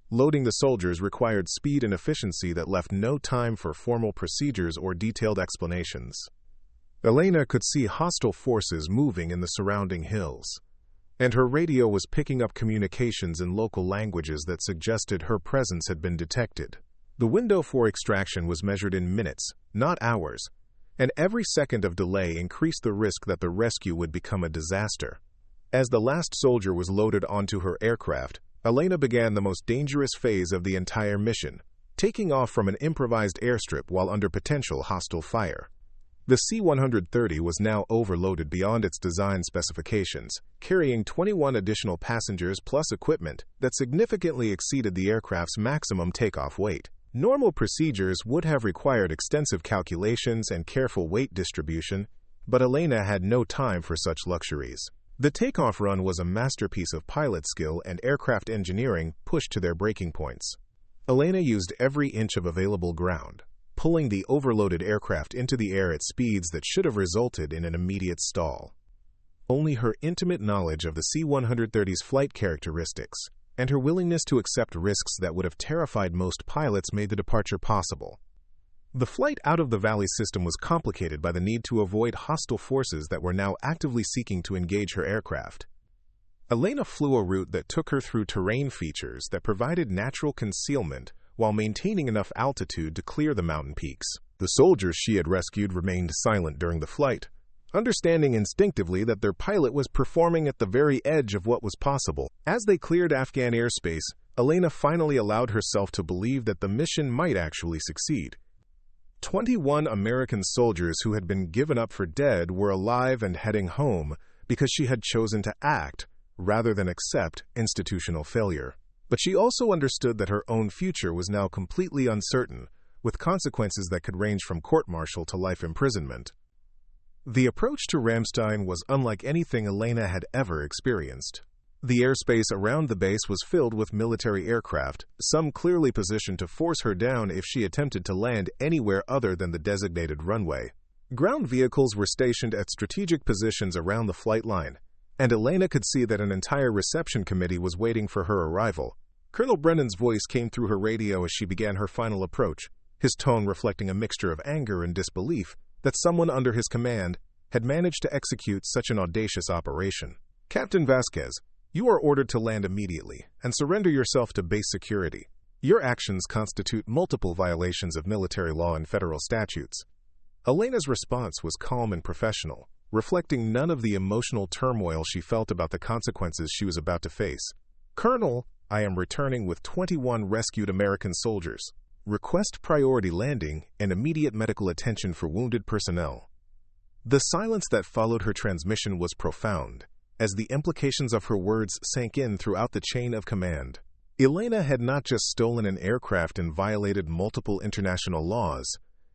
Loading the soldiers required speed and efficiency that left no time for formal procedures or detailed explanations. Elena could see hostile forces moving in the surrounding hills, and her radio was picking up communications in local languages that suggested her presence had been detected. The window for extraction was measured in minutes, not hours, and every second of delay increased the risk that the rescue would become a disaster. As the last soldier was loaded onto her aircraft, Elena began the most dangerous phase of the entire mission, taking off from an improvised airstrip while under potential hostile fire. The C-130 was now overloaded beyond its design specifications, carrying 21 additional passengers plus equipment that significantly exceeded the aircraft's maximum takeoff weight. Normal procedures would have required extensive calculations and careful weight distribution, but Elena had no time for such luxuries. The takeoff run was a masterpiece of pilot skill and aircraft engineering pushed to their breaking points. Elena used every inch of available ground, pulling the overloaded aircraft into the air at speeds that should have resulted in an immediate stall. Only her intimate knowledge of the C-130's flight characteristics and her willingness to accept risks that would have terrified most pilots made the departure possible. The flight out of the valley system was complicated by the need to avoid hostile forces that were now actively seeking to engage her aircraft. Elena flew a route that took her through terrain features that provided natural concealment while maintaining enough altitude to clear the mountain peaks. The soldiers she had rescued remained silent during the flight, understanding instinctively that their pilot was performing at the very edge of what was possible. As they cleared Afghan airspace, Elena finally allowed herself to believe that the mission might actually succeed. 21 American soldiers who had been given up for dead were alive and heading home because she had chosen to act rather than accept institutional failure. But she also understood that her own future was now completely uncertain, with consequences that could range from court-martial to life imprisonment. The approach to Ramstein was unlike anything Elena had ever experienced. The airspace around the base was filled with military aircraft, some clearly positioned to force her down if she attempted to land anywhere other than the designated runway. Ground vehicles were stationed at strategic positions around the flight line, and Elena could see that an entire reception committee was waiting for her arrival. Colonel Brennan's voice came through her radio as she began her final approach, his tone reflecting a mixture of anger and disbelief that someone under his command had managed to execute such an audacious operation. "Captain Vasquez, you are ordered to land immediately and surrender yourself to base security. Your actions constitute multiple violations of military law and federal statutes." Elena's response was calm and professional, reflecting none of the emotional turmoil she felt about the consequences she was about to face. "Colonel, I am returning with 21 rescued American soldiers. Request priority landing and immediate medical attention for wounded personnel." The silence that followed her transmission was profound, as the implications of her words sank in throughout the chain of command. Elena had not just stolen an aircraft and violated multiple international laws.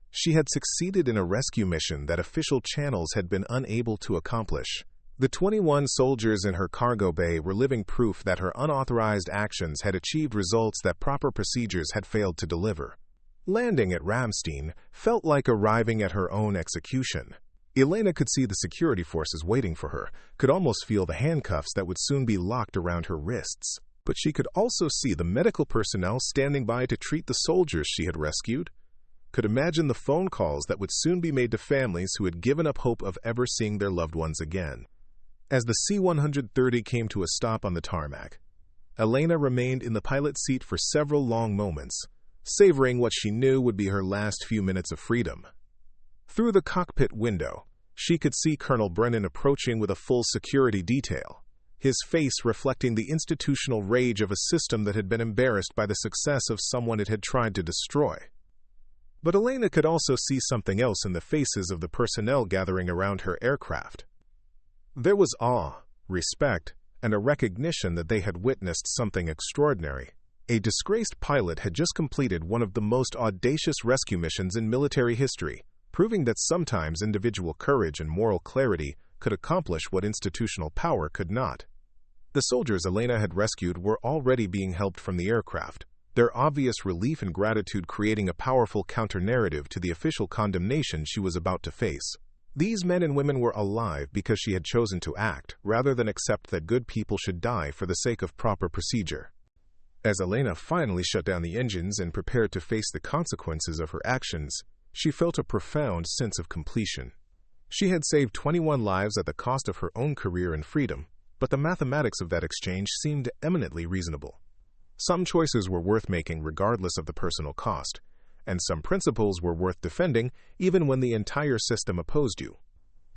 She had succeeded in a rescue mission that official channels had been unable to accomplish. The 21 soldiers in her cargo bay were living proof that her unauthorized actions had achieved results that proper procedures had failed to deliver. Landing at Ramstein felt like arriving at her own execution. Elena could see the security forces waiting for her, could almost feel the handcuffs that would soon be locked around her wrists. But she could also see the medical personnel standing by to treat the soldiers she had rescued, could imagine the phone calls that would soon be made to families who had given up hope of ever seeing their loved ones again. As the C-130 came to a stop on the tarmac, Elena remained in the pilot's seat for several long moments, savoring what she knew would be her last few minutes of freedom. Through the cockpit window, she could see Colonel Brennan approaching with a full security detail, his face reflecting the institutional rage of a system that had been embarrassed by the success of someone it had tried to destroy. But Elena could also see something else in the faces of the personnel gathering around her aircraft. There was awe, respect, and a recognition that they had witnessed something extraordinary. A disgraced pilot had just completed one of the most audacious rescue missions in military history, proving that sometimes individual courage and moral clarity could accomplish what institutional power could not. The soldiers Elena had rescued were already being helped from the aircraft, their obvious relief and gratitude creating a powerful counter-narrative to the official condemnation she was about to face. These men and women were alive because she had chosen to act, rather than accept that good people should die for the sake of proper procedure. As Elena finally shut down the engines and prepared to face the consequences of her actions, she felt a profound sense of completion. She had saved 21 lives at the cost of her own career and freedom, but the mathematics of that exchange seemed eminently reasonable. Some choices were worth making regardless of the personal cost, and some principles were worth defending even when the entire system opposed you.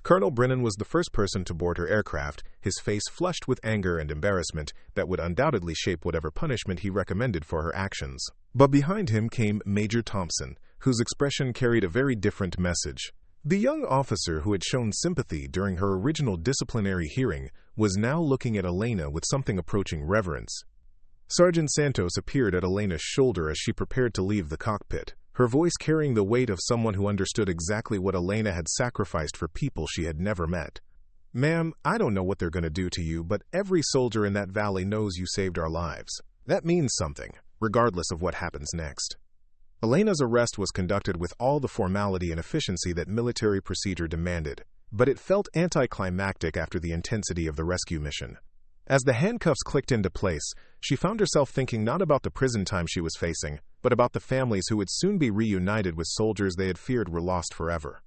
Colonel Brennan was the first person to board her aircraft, his face flushed with anger and embarrassment that would undoubtedly shape whatever punishment he recommended for her actions. But behind him came Major Thompson, whose expression carried a very different message. The young officer who had shown sympathy during her original disciplinary hearing was now looking at Elena with something approaching reverence. Sergeant Santos appeared at Elena's shoulder as she prepared to leave the cockpit, her voice carrying the weight of someone who understood exactly what Elena had sacrificed for people she had never met. "Ma'am, I don't know what they're going to do to you, but every soldier in that valley knows you saved our lives. That means something, regardless of what happens next." Elena's arrest was conducted with all the formality and efficiency that military procedure demanded, but it felt anticlimactic after the intensity of the rescue mission. As the handcuffs clicked into place, she found herself thinking not about the prison time she was facing, but about the families who would soon be reunited with soldiers they had feared were lost forever.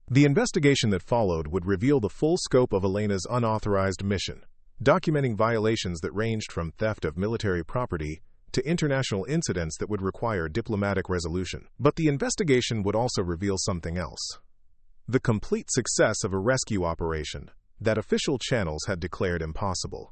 The investigation that followed would reveal the full scope of Elena's unauthorized mission, documenting violations that ranged from theft of military property to international incidents that would require diplomatic resolution. But the investigation would also reveal something else: the complete success of a rescue operation that official channels had declared impossible.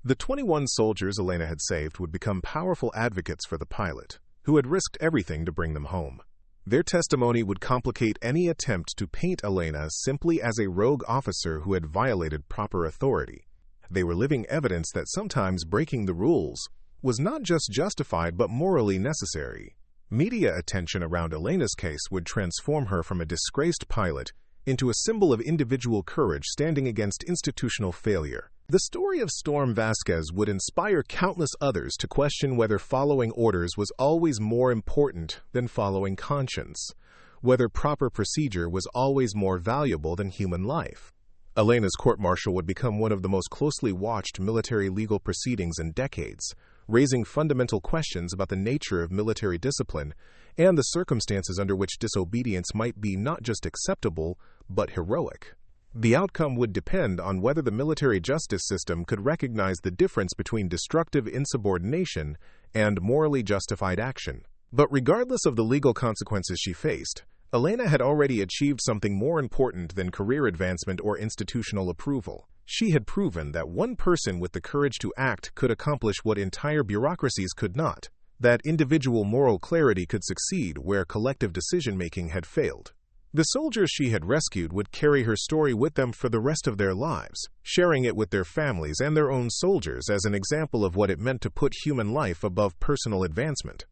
The 21 soldiers Elena had saved would become powerful advocates for the pilot, who had risked everything to bring them home. Their testimony would complicate any attempt to paint Elena simply as a rogue officer who had violated proper authority. They were living evidence that sometimes breaking the rules was not just justified but morally necessary. Media attention around Elena's case would transform her from a disgraced pilot into a symbol of individual courage standing against institutional failure. The story of Storm Vasquez would inspire countless others to question whether following orders was always more important than following conscience, whether proper procedure was always more valuable than human life. Elena's court-martial would become one of the most closely watched military legal proceedings in decades, raising fundamental questions about the nature of military discipline and the circumstances under which disobedience might be not just acceptable, but heroic. The outcome would depend on whether the military justice system could recognize the difference between destructive insubordination and morally justified action. But regardless of the legal consequences she faced, Elena had already achieved something more important than career advancement or institutional approval. She had proven that one person with the courage to act could accomplish what entire bureaucracies could not, that individual moral clarity could succeed where collective decision-making had failed. The soldiers she had rescued would carry her story with them for the rest of their lives, sharing it with their families and their own soldiers as an example of what it meant to put human life above personal advancement.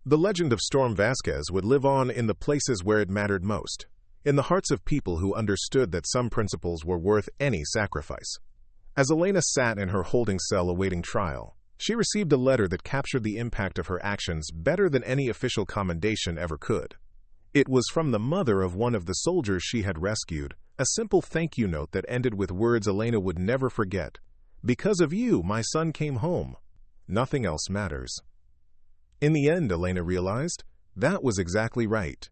The legend of Storm Vasquez would live on in the places where it mattered most, in the hearts of people who understood that some principles were worth any sacrifice. As Elena sat in her holding cell awaiting trial, she received a letter that captured the impact of her actions better than any official commendation ever could. It was from the mother of one of the soldiers she had rescued, a simple thank you note that ended with words Elena would never forget. "Because of you, my son came home. Nothing else matters." In the end, Elena realized, that was exactly right.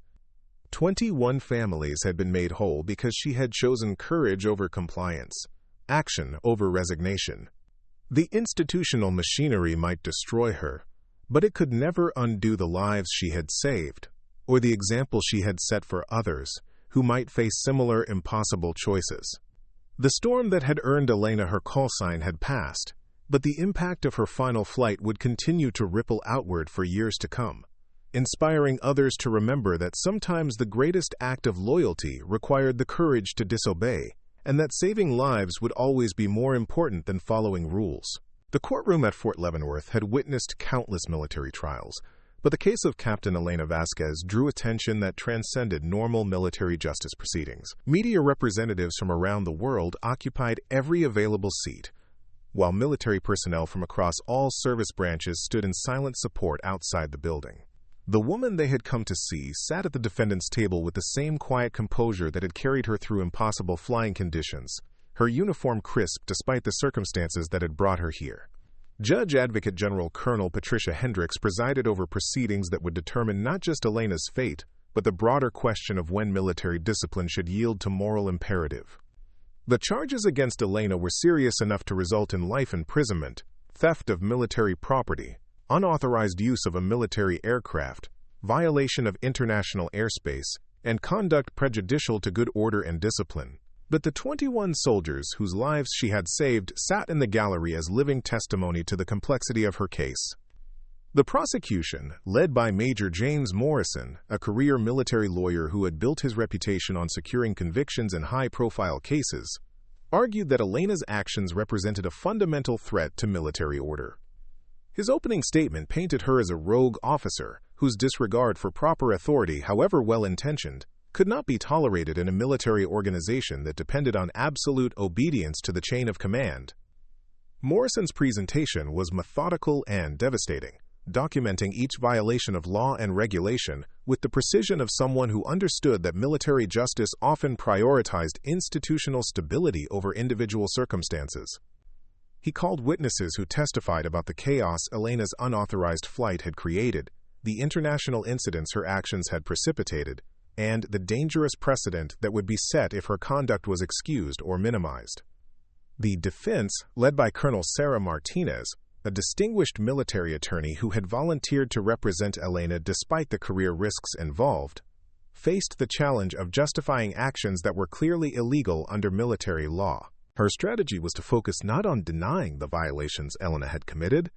21 families had been made whole because she had chosen courage over compliance, action over resignation. The institutional machinery might destroy her, but it could never undo the lives she had saved, or the example she had set for others who might face similar impossible choices. The storm that had earned Elena her call sign had passed, but the impact of her final flight would continue to ripple outward for years to come, inspiring others to remember that sometimes the greatest act of loyalty required the courage to disobey, and that saving lives would always be more important than following rules. The courtroom at Fort Leavenworth had witnessed countless military trials, but the case of Captain Elena Vasquez drew attention that transcended normal military justice proceedings. Media representatives from around the world occupied every available seat, while military personnel from across all service branches stood in silent support outside the building. The woman they had come to see sat at the defendant's table with the same quiet composure that had carried her through impossible flying conditions, her uniform crisp despite the circumstances that had brought her here. Judge Advocate General Colonel Patricia Hendricks presided over proceedings that would determine not just Elena's fate, but the broader question of when military discipline should yield to moral imperative. The charges against Elena were serious enough to result in life imprisonment, theft of military property, unauthorized use of a military aircraft, violation of international airspace, and conduct prejudicial to good order and discipline. But the 21 soldiers whose lives she had saved sat in the gallery as living testimony to the complexity of her case. The prosecution, led by Major James Morrison, a career military lawyer who had built his reputation on securing convictions in high-profile cases, argued that Elena's actions represented a fundamental threat to military order. His opening statement painted her as a rogue officer whose disregard for proper authority, however well-intentioned, could not be tolerated in a military organization that depended on absolute obedience to the chain of command. Morrison's presentation was methodical and devastating, documenting each violation of law and regulation with the precision of someone who understood that military justice often prioritized institutional stability over individual circumstances. He called witnesses who testified about the chaos Elena's unauthorized flight had created, the international incidents her actions had precipitated, and the dangerous precedent that would be set if her conduct was excused or minimized. The defense, led by Colonel Sarah Martinez, a distinguished military attorney who had volunteered to represent Elena despite the career risks involved, faced the challenge of justifying actions that were clearly illegal under military law. Her strategy was to focus not on denying the violations Elena had committed,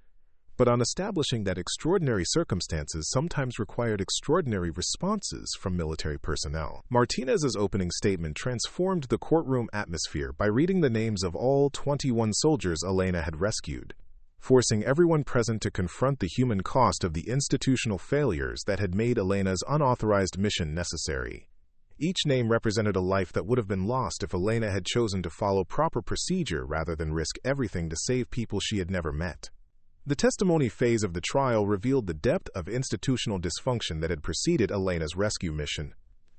but on establishing that extraordinary circumstances sometimes required extraordinary responses from military personnel. Martinez's opening statement transformed the courtroom atmosphere by reading the names of all 21 soldiers Elena had rescued, forcing everyone present to confront the human cost of the institutional failures that had made Elena's unauthorized mission necessary. Each name represented a life that would have been lost if Elena had chosen to follow proper procedure rather than risk everything to save people she had never met. The testimony phase of the trial revealed the depth of institutional dysfunction that had preceded Elena's rescue mission.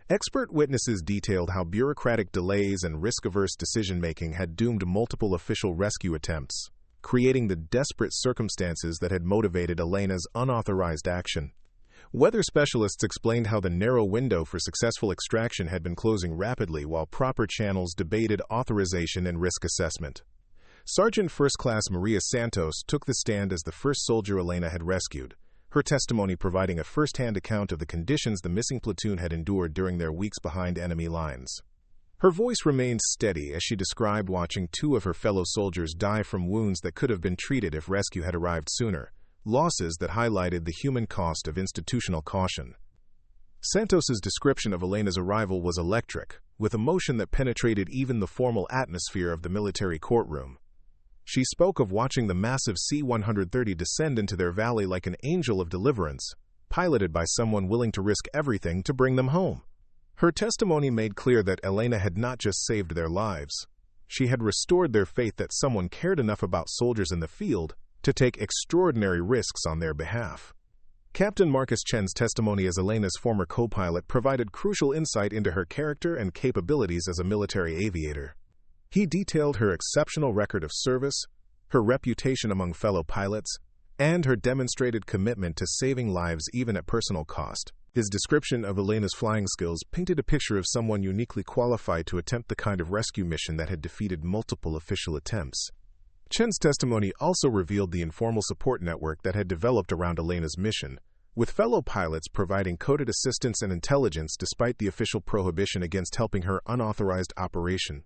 Expert witnesses detailed how bureaucratic delays and risk-averse decision-making had doomed multiple official rescue attempts, creating the desperate circumstances that had motivated Elena's unauthorized action. Weather specialists explained how the narrow window for successful extraction had been closing rapidly while proper channels debated authorization and risk assessment. Sergeant First Class Maria Santos took the stand as the first soldier Elena had rescued, her testimony providing a first-hand account of the conditions the missing platoon had endured during their weeks behind enemy lines. Her voice remained steady as she described watching two of her fellow soldiers die from wounds that could have been treated if rescue had arrived sooner, losses that highlighted the human cost of institutional caution. Santos's description of Elena's arrival was electric, with emotion that penetrated even the formal atmosphere of the military courtroom. She spoke of watching the massive C-130 descend into their valley like an angel of deliverance, piloted by someone willing to risk everything to bring them home. Her testimony made clear that Elena had not just saved their lives. She had restored their faith that someone cared enough about soldiers in the field to take extraordinary risks on their behalf. Captain Marcus Chen's testimony as Elena's former co-pilot provided crucial insight into her character and capabilities as a military aviator. He detailed her exceptional record of service, her reputation among fellow pilots, and her demonstrated commitment to saving lives even at personal cost. His description of Elena's flying skills painted a picture of someone uniquely qualified to attempt the kind of rescue mission that had defeated multiple official attempts. Chen's testimony also revealed the informal support network that had developed around Elena's mission, with fellow pilots providing coded assistance and intelligence despite the official prohibition against helping her unauthorized operation.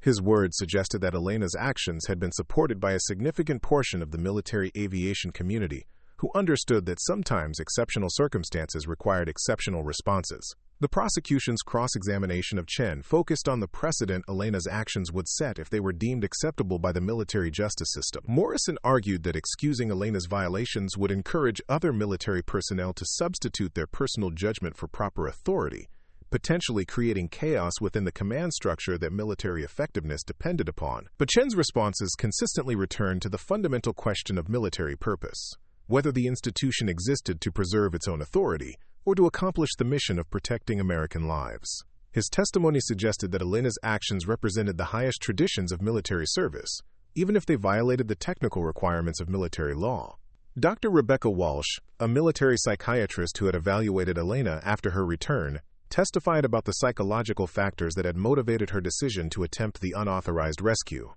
His words suggested that Elena's actions had been supported by a significant portion of the military aviation community, who understood that sometimes exceptional circumstances required exceptional responses. The prosecution's cross-examination of Chen focused on the precedent Elena's actions would set if they were deemed acceptable by the military justice system. Morrison argued that excusing Elena's violations would encourage other military personnel to substitute their personal judgment for proper authority, potentially creating chaos within the command structure that military effectiveness depended upon. But Chen's responses consistently returned to the fundamental question of military purpose, whether the institution existed to preserve its own authority or to accomplish the mission of protecting American lives. His testimony suggested that Elena's actions represented the highest traditions of military service, even if they violated the technical requirements of military law. Dr. Rebecca Walsh, a military psychiatrist who had evaluated Elena after her return, testified about the psychological factors that had motivated her decision to attempt the unauthorized rescue.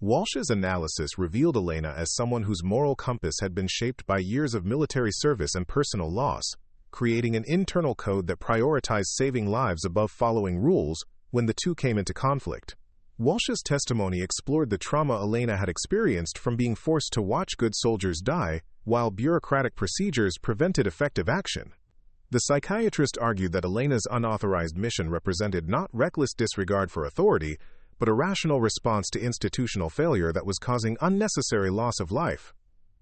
Walsh's analysis revealed Elena as someone whose moral compass had been shaped by years of military service and personal loss, creating an internal code that prioritized saving lives above following rules when the two came into conflict. Walsh's testimony explored the trauma Elena had experienced from being forced to watch good soldiers die while bureaucratic procedures prevented effective action. The psychiatrist argued that Elena's unauthorized mission represented not reckless disregard for authority, but a rational response to institutional failure that was causing unnecessary loss of life.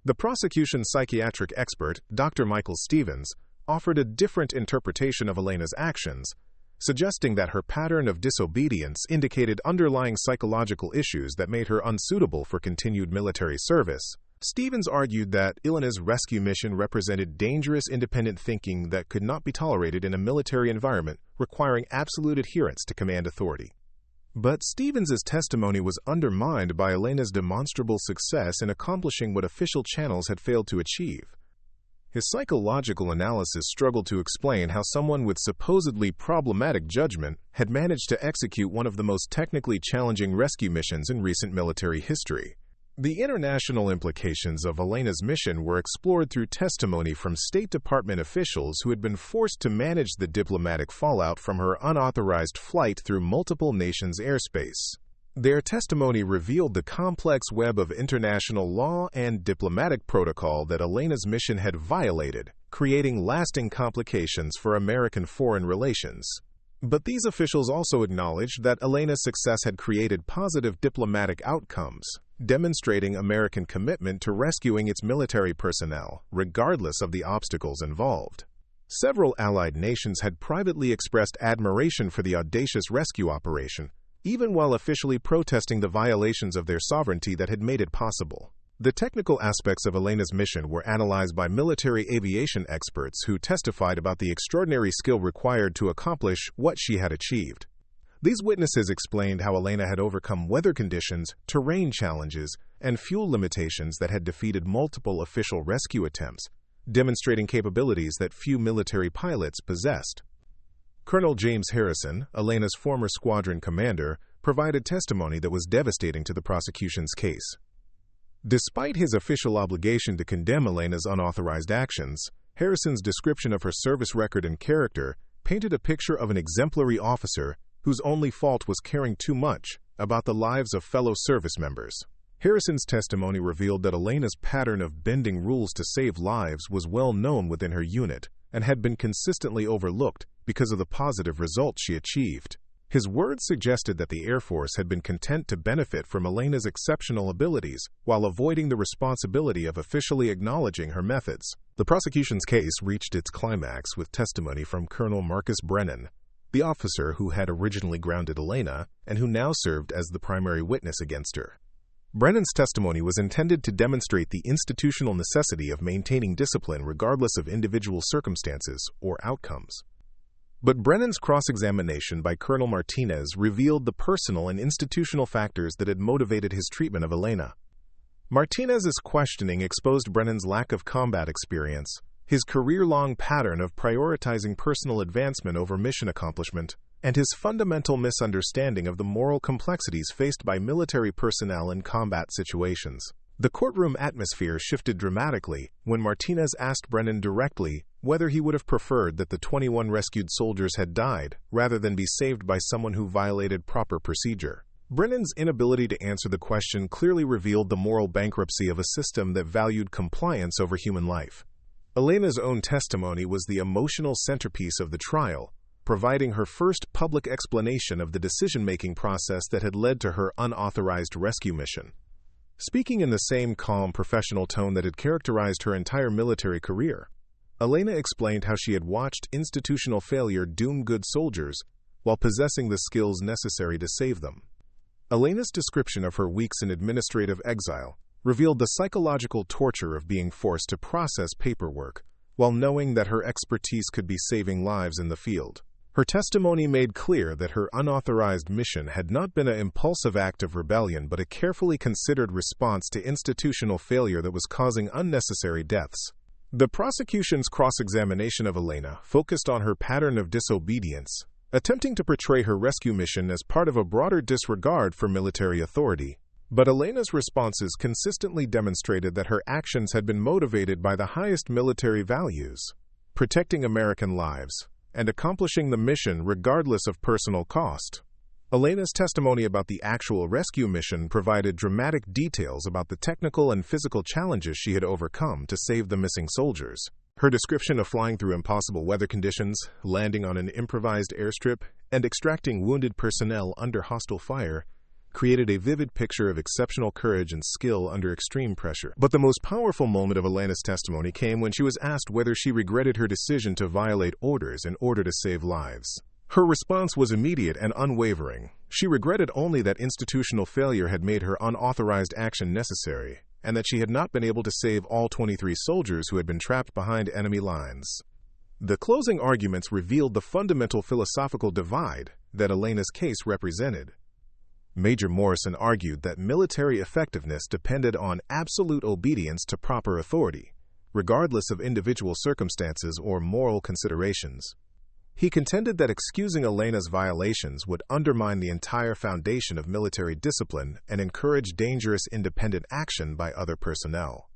The prosecution's psychiatric expert, Dr. Michael Stevens, offered a different interpretation of Elena's actions, suggesting that her pattern of disobedience indicated underlying psychological issues that made her unsuitable for continued military service. Stevens argued that Elena's rescue mission represented dangerous independent thinking that could not be tolerated in a military environment requiring absolute adherence to command authority. But Stevens's testimony was undermined by Elena's demonstrable success in accomplishing what official channels had failed to achieve. His psychological analysis struggled to explain how someone with supposedly problematic judgment had managed to execute one of the most technically challenging rescue missions in recent military history. The international implications of Elena's mission were explored through testimony from State Department officials who had been forced to manage the diplomatic fallout from her unauthorized flight through multiple nations' airspace. Their testimony revealed the complex web of international law and diplomatic protocol that Elena's mission had violated, creating lasting complications for American foreign relations. But these officials also acknowledged that Elena's success had created positive diplomatic outcomes, demonstrating American commitment to rescuing its military personnel, regardless of the obstacles involved. Several allied nations had privately expressed admiration for the audacious rescue operation, even while officially protesting the violations of their sovereignty that had made it possible. The technical aspects of Elena's mission were analyzed by military aviation experts who testified about the extraordinary skill required to accomplish what she had achieved. These witnesses explained how Elena had overcome weather conditions, terrain challenges, and fuel limitations that had defeated multiple official rescue attempts, demonstrating capabilities that few military pilots possessed. Colonel James Harrison, Elena's former squadron commander, provided testimony that was devastating to the prosecution's case. Despite his official obligation to condemn Elena's unauthorized actions, Harrison's description of her service record and character painted a picture of an exemplary officer whose only fault was caring too much about the lives of fellow service members. Harrison's testimony revealed that Elena's pattern of bending rules to save lives was well known within her unit and had been consistently overlooked because of the positive results she achieved. His words suggested that the Air Force had been content to benefit from Elena's exceptional abilities while avoiding the responsibility of officially acknowledging her methods. The prosecution's case reached its climax with testimony from Colonel Marcus Brennan, the officer who had originally grounded Elena and who now served as the primary witness against her. Brennan's testimony was intended to demonstrate the institutional necessity of maintaining discipline regardless of individual circumstances or outcomes. But Brennan's cross-examination by Colonel Martinez revealed the personal and institutional factors that had motivated his treatment of Elena. Martinez's questioning exposed Brennan's lack of combat experience, his career-long pattern of prioritizing personal advancement over mission accomplishment, and his fundamental misunderstanding of the moral complexities faced by military personnel in combat situations. The courtroom atmosphere shifted dramatically when Martinez asked Brennan directly whether he would have preferred that the 21 rescued soldiers had died rather than be saved by someone who violated proper procedure. Brennan's inability to answer the question clearly revealed the moral bankruptcy of a system that valued compliance over human life. Elena's own testimony was the emotional centerpiece of the trial, providing her first public explanation of the decision-making process that had led to her unauthorized rescue mission. Speaking in the same calm, professional tone that had characterized her entire military career, Elena explained how she had watched institutional failure doom good soldiers while possessing the skills necessary to save them. Elena's description of her weeks in administrative exile revealed the psychological torture of being forced to process paperwork while knowing that her expertise could be saving lives in the field. Her testimony made clear that her unauthorized mission had not been an impulsive act of rebellion but a carefully considered response to institutional failure that was causing unnecessary deaths. The prosecution's cross-examination of Elena focused on her pattern of disobedience, attempting to portray her rescue mission as part of a broader disregard for military authority. But Elena's responses consistently demonstrated that her actions had been motivated by the highest military values, protecting American lives and accomplishing the mission regardless of personal cost. Elena's testimony about the actual rescue mission provided dramatic details about the technical and physical challenges she had overcome to save the missing soldiers. Her description of flying through impossible weather conditions, landing on an improvised airstrip, and extracting wounded personnel under hostile fire created a vivid picture of exceptional courage and skill under extreme pressure. But the most powerful moment of Elena's testimony came when she was asked whether she regretted her decision to violate orders in order to save lives. Her response was immediate and unwavering. She regretted only that institutional failure had made her unauthorized action necessary, and that she had not been able to save all 23 soldiers who had been trapped behind enemy lines. The closing arguments revealed the fundamental philosophical divide that Elena's case represented. Major Morrison argued that military effectiveness depended on absolute obedience to proper authority, regardless of individual circumstances or moral considerations. He contended that excusing Elena's violations would undermine the entire foundation of military discipline and encourage dangerous independent action by other personnel.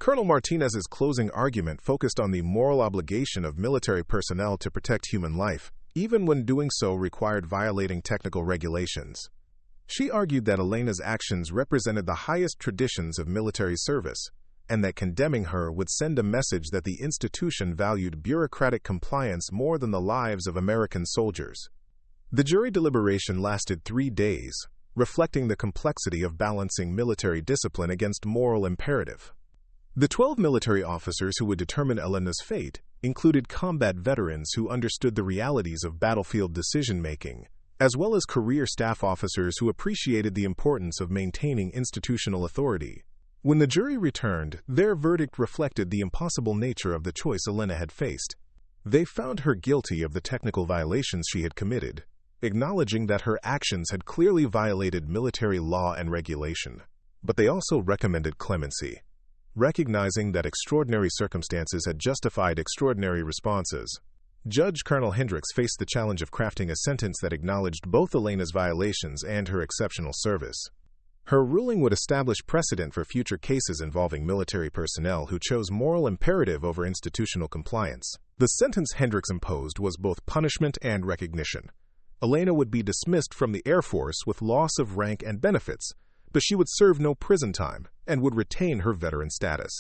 Colonel Martinez's closing argument focused on the moral obligation of military personnel to protect human life, even when doing so required violating technical regulations. She argued that Elena's actions represented the highest traditions of military service, and that condemning her would send a message that the institution valued bureaucratic compliance more than the lives of American soldiers. The jury deliberation lasted 3 days, reflecting the complexity of balancing military discipline against moral imperative. The 12 military officers who would determine Elena's fate included combat veterans who understood the realities of battlefield decision-making, as well as career staff officers who appreciated the importance of maintaining institutional authority. When the jury returned, their verdict reflected the impossible nature of the choice Elena had faced. They found her guilty of the technical violations she had committed, acknowledging that her actions had clearly violated military law and regulation. But they also recommended clemency, recognizing that extraordinary circumstances had justified extraordinary responses. Judge Colonel Hendricks faced the challenge of crafting a sentence that acknowledged both Elena's violations and her exceptional service. Her ruling would establish precedent for future cases involving military personnel who chose moral imperative over institutional compliance. The sentence Hendricks imposed was both punishment and recognition. Elena would be dismissed from the Air Force with loss of rank and benefits, but she would serve no prison time and would retain her veteran status.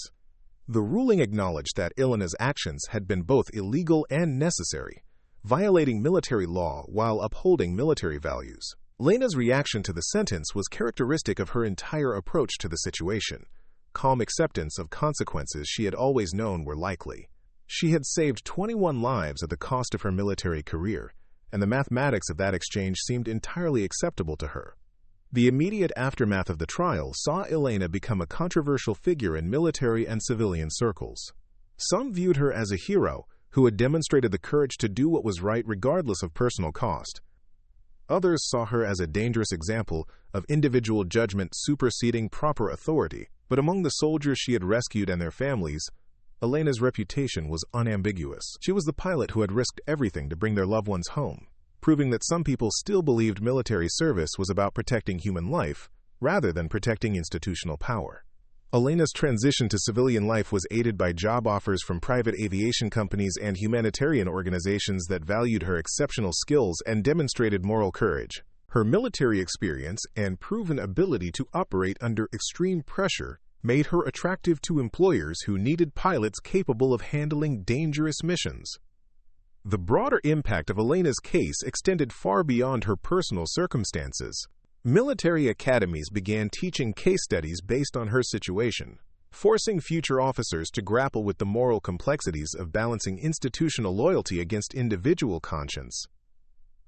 The ruling acknowledged that Elena's actions had been both illegal and necessary, violating military law while upholding military values. Elena's reaction to the sentence was characteristic of her entire approach to the situation, calm acceptance of consequences she had always known were likely. She had saved 21 lives at the cost of her military career, and the mathematics of that exchange seemed entirely acceptable to her. The immediate aftermath of the trial saw Elena become a controversial figure in military and civilian circles. Some viewed her as a hero who had demonstrated the courage to do what was right regardless of personal cost. Others saw her as a dangerous example of individual judgment superseding proper authority, but among the soldiers she had rescued and their families, Elena's reputation was unambiguous. She was the pilot who had risked everything to bring their loved ones home, proving that some people still believed military service was about protecting human life rather than protecting institutional power. Elena's transition to civilian life was aided by job offers from private aviation companies and humanitarian organizations that valued her exceptional skills and demonstrated moral courage. Her military experience and proven ability to operate under extreme pressure made her attractive to employers who needed pilots capable of handling dangerous missions. The broader impact of Elena's case extended far beyond her personal circumstances. Military academies began teaching case studies based on her situation, forcing future officers to grapple with the moral complexities of balancing institutional loyalty against individual conscience.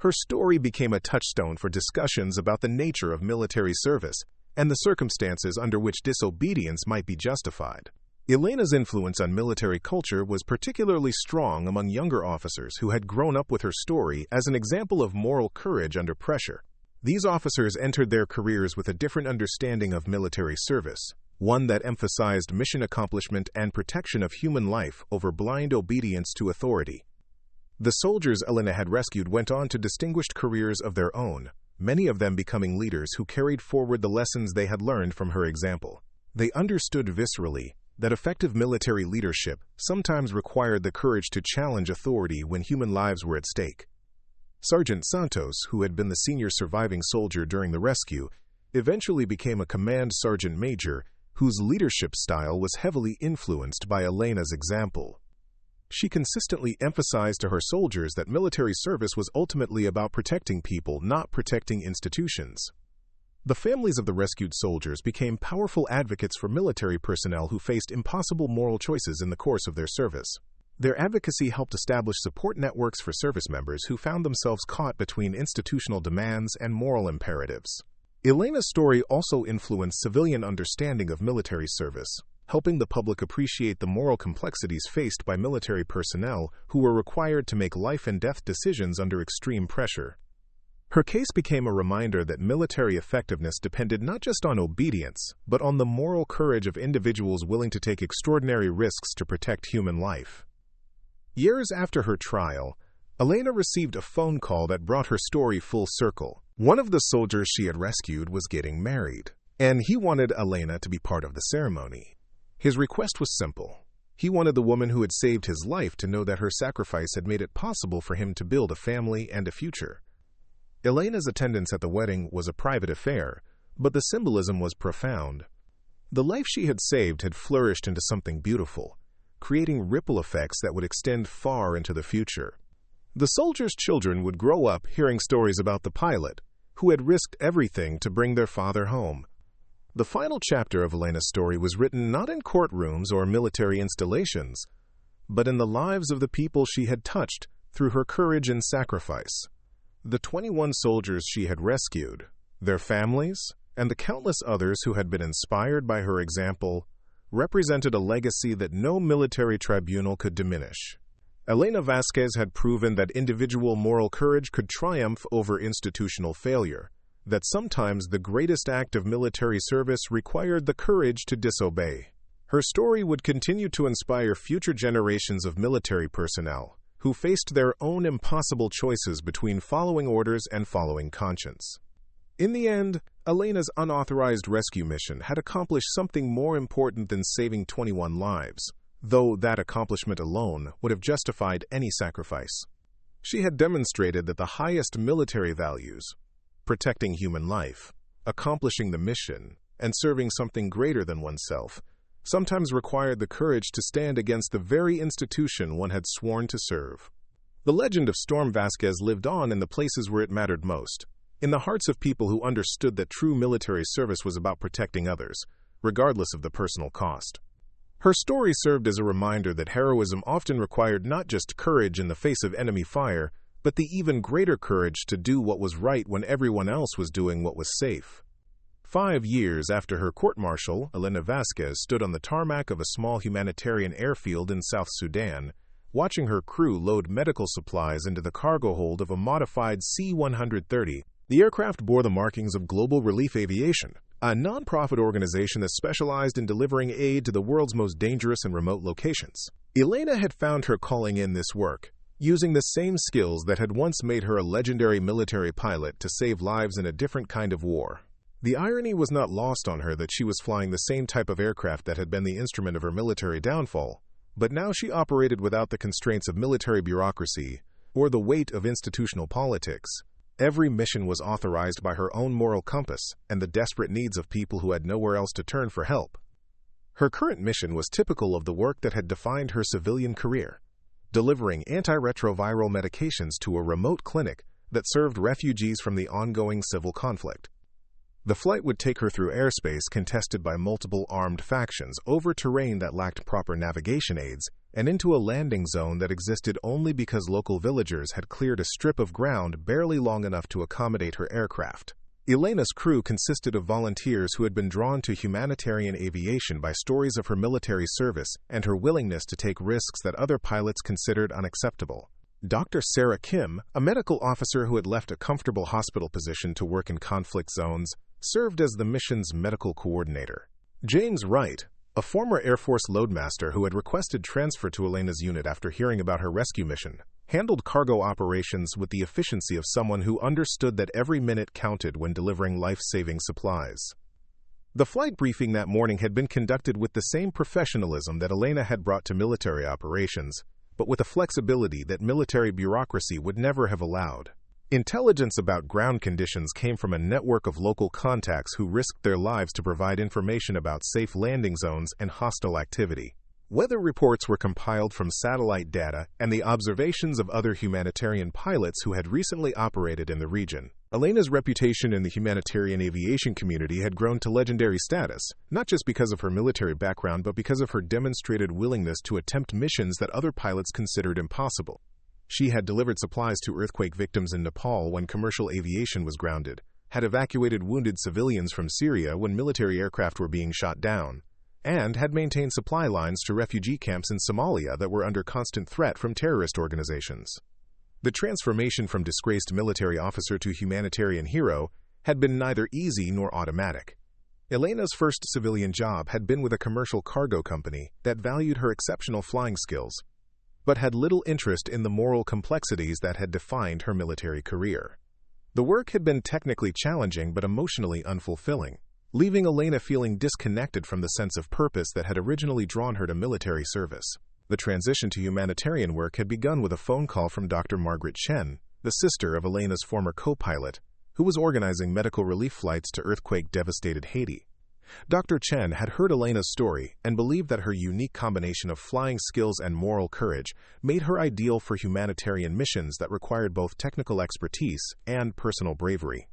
Her story became a touchstone for discussions about the nature of military service and the circumstances under which disobedience might be justified. Elena's influence on military culture was particularly strong among younger officers who had grown up with her story as an example of moral courage under pressure. These officers entered their careers with a different understanding of military service, one that emphasized mission accomplishment and protection of human life over blind obedience to authority. The soldiers Elena had rescued went on to distinguished careers of their own, many of them becoming leaders who carried forward the lessons they had learned from her example. They understood viscerally that effective military leadership sometimes required the courage to challenge authority when human lives were at stake. Sergeant Santos, who had been the senior surviving soldier during the rescue, eventually became a command sergeant major whose leadership style was heavily influenced by Elena's example. She consistently emphasized to her soldiers that military service was ultimately about protecting people, not protecting institutions. The families of the rescued soldiers became powerful advocates for military personnel who faced impossible moral choices in the course of their service. Their advocacy helped establish support networks for service members who found themselves caught between institutional demands and moral imperatives. Elena's story also influenced civilian understanding of military service, helping the public appreciate the moral complexities faced by military personnel who were required to make life-and-death decisions under extreme pressure. Her case became a reminder that military effectiveness depended not just on obedience, but on the moral courage of individuals willing to take extraordinary risks to protect human life. Years after her trial, Elena received a phone call that brought her story full circle. One of the soldiers she had rescued was getting married, and he wanted Elena to be part of the ceremony. His request was simple. He wanted the woman who had saved his life to know that her sacrifice had made it possible for him to build a family and a future. Elena's attendance at the wedding was a private affair, but the symbolism was profound. The life she had saved had flourished into something beautiful, creating ripple effects that would extend far into the future. The soldiers' children would grow up hearing stories about the pilot, who had risked everything to bring their father home. The final chapter of Elena's story was written not in courtrooms or military installations, but in the lives of the people she had touched through her courage and sacrifice. The 21 soldiers she had rescued, their families, and the countless others who had been inspired by her example represented a legacy that no military tribunal could diminish. Elena Vasquez had proven that individual moral courage could triumph over institutional failure, that sometimes the greatest act of military service required the courage to disobey. Her story would continue to inspire future generations of military personnel who faced their own impossible choices between following orders and following conscience. In the end, Elena's unauthorized rescue mission had accomplished something more important than saving 21 lives, though that accomplishment alone would have justified any sacrifice. She had demonstrated that the highest military values, protecting human life, accomplishing the mission, and serving something greater than oneself, sometimes required the courage to stand against the very institution one had sworn to serve. The legend of Storm Vasquez lived on in the places where it mattered most, in the hearts of people who understood that true military service was about protecting others, regardless of the personal cost. Her story served as a reminder that heroism often required not just courage in the face of enemy fire, but the even greater courage to do what was right when everyone else was doing what was safe. 5 years after her court-martial, Elena Vasquez stood on the tarmac of a small humanitarian airfield in South Sudan, watching her crew load medical supplies into the cargo hold of a modified C-130. The aircraft bore the markings of Global Relief Aviation, a non-profit organization that specialized in delivering aid to the world's most dangerous and remote locations. Elena had found her calling in this work, using the same skills that had once made her a legendary military pilot to save lives in a different kind of war. The irony was not lost on her that she was flying the same type of aircraft that had been the instrument of her military downfall, but now she operated without the constraints of military bureaucracy or the weight of institutional politics. Every mission was authorized by her own moral compass and the desperate needs of people who had nowhere else to turn for help. Her current mission was typical of the work that had defined her civilian career, delivering antiretroviral medications to a remote clinic that served refugees from the ongoing civil conflict. The flight would take her through airspace contested by multiple armed factions over terrain that lacked proper navigation aids and into a landing zone that existed only because local villagers had cleared a strip of ground barely long enough to accommodate her aircraft. Elena's crew consisted of volunteers who had been drawn to humanitarian aviation by stories of her military service and her willingness to take risks that other pilots considered unacceptable. Dr. Sarah Kim, a medical officer who had left a comfortable hospital position to work in conflict zones, served as the mission's medical coordinator. James Wright, a former Air Force loadmaster who had requested transfer to Elena's unit after hearing about her rescue mission, handled cargo operations with the efficiency of someone who understood that every minute counted when delivering life-saving supplies. The flight briefing that morning had been conducted with the same professionalism that Elena had brought to military operations, but with a flexibility that military bureaucracy would never have allowed. Intelligence about ground conditions came from a network of local contacts who risked their lives to provide information about safe landing zones and hostile activity. Weather reports were compiled from satellite data and the observations of other humanitarian pilots who had recently operated in the region. Elena's reputation in the humanitarian aviation community had grown to legendary status, not just because of her military background but because of her demonstrated willingness to attempt missions that other pilots considered impossible. She had delivered supplies to earthquake victims in Nepal when commercial aviation was grounded, had evacuated wounded civilians from Syria when military aircraft were being shot down, and had maintained supply lines to refugee camps in Somalia that were under constant threat from terrorist organizations. The transformation from disgraced military officer to humanitarian hero had been neither easy nor automatic. Elena's first civilian job had been with a commercial cargo company that valued her exceptional flying skills, but had little interest in the moral complexities that had defined her military career. The work had been technically challenging but emotionally unfulfilling, leaving Elena feeling disconnected from the sense of purpose that had originally drawn her to military service. The transition to humanitarian work had begun with a phone call from Dr. Margaret Chen, the sister of Elena's former co-pilot, who was organizing medical relief flights to earthquake-devastated Haiti. Dr. Chen had heard Elena's story and believed that her unique combination of flying skills and moral courage made her ideal for humanitarian missions that required both technical expertise and personal bravery.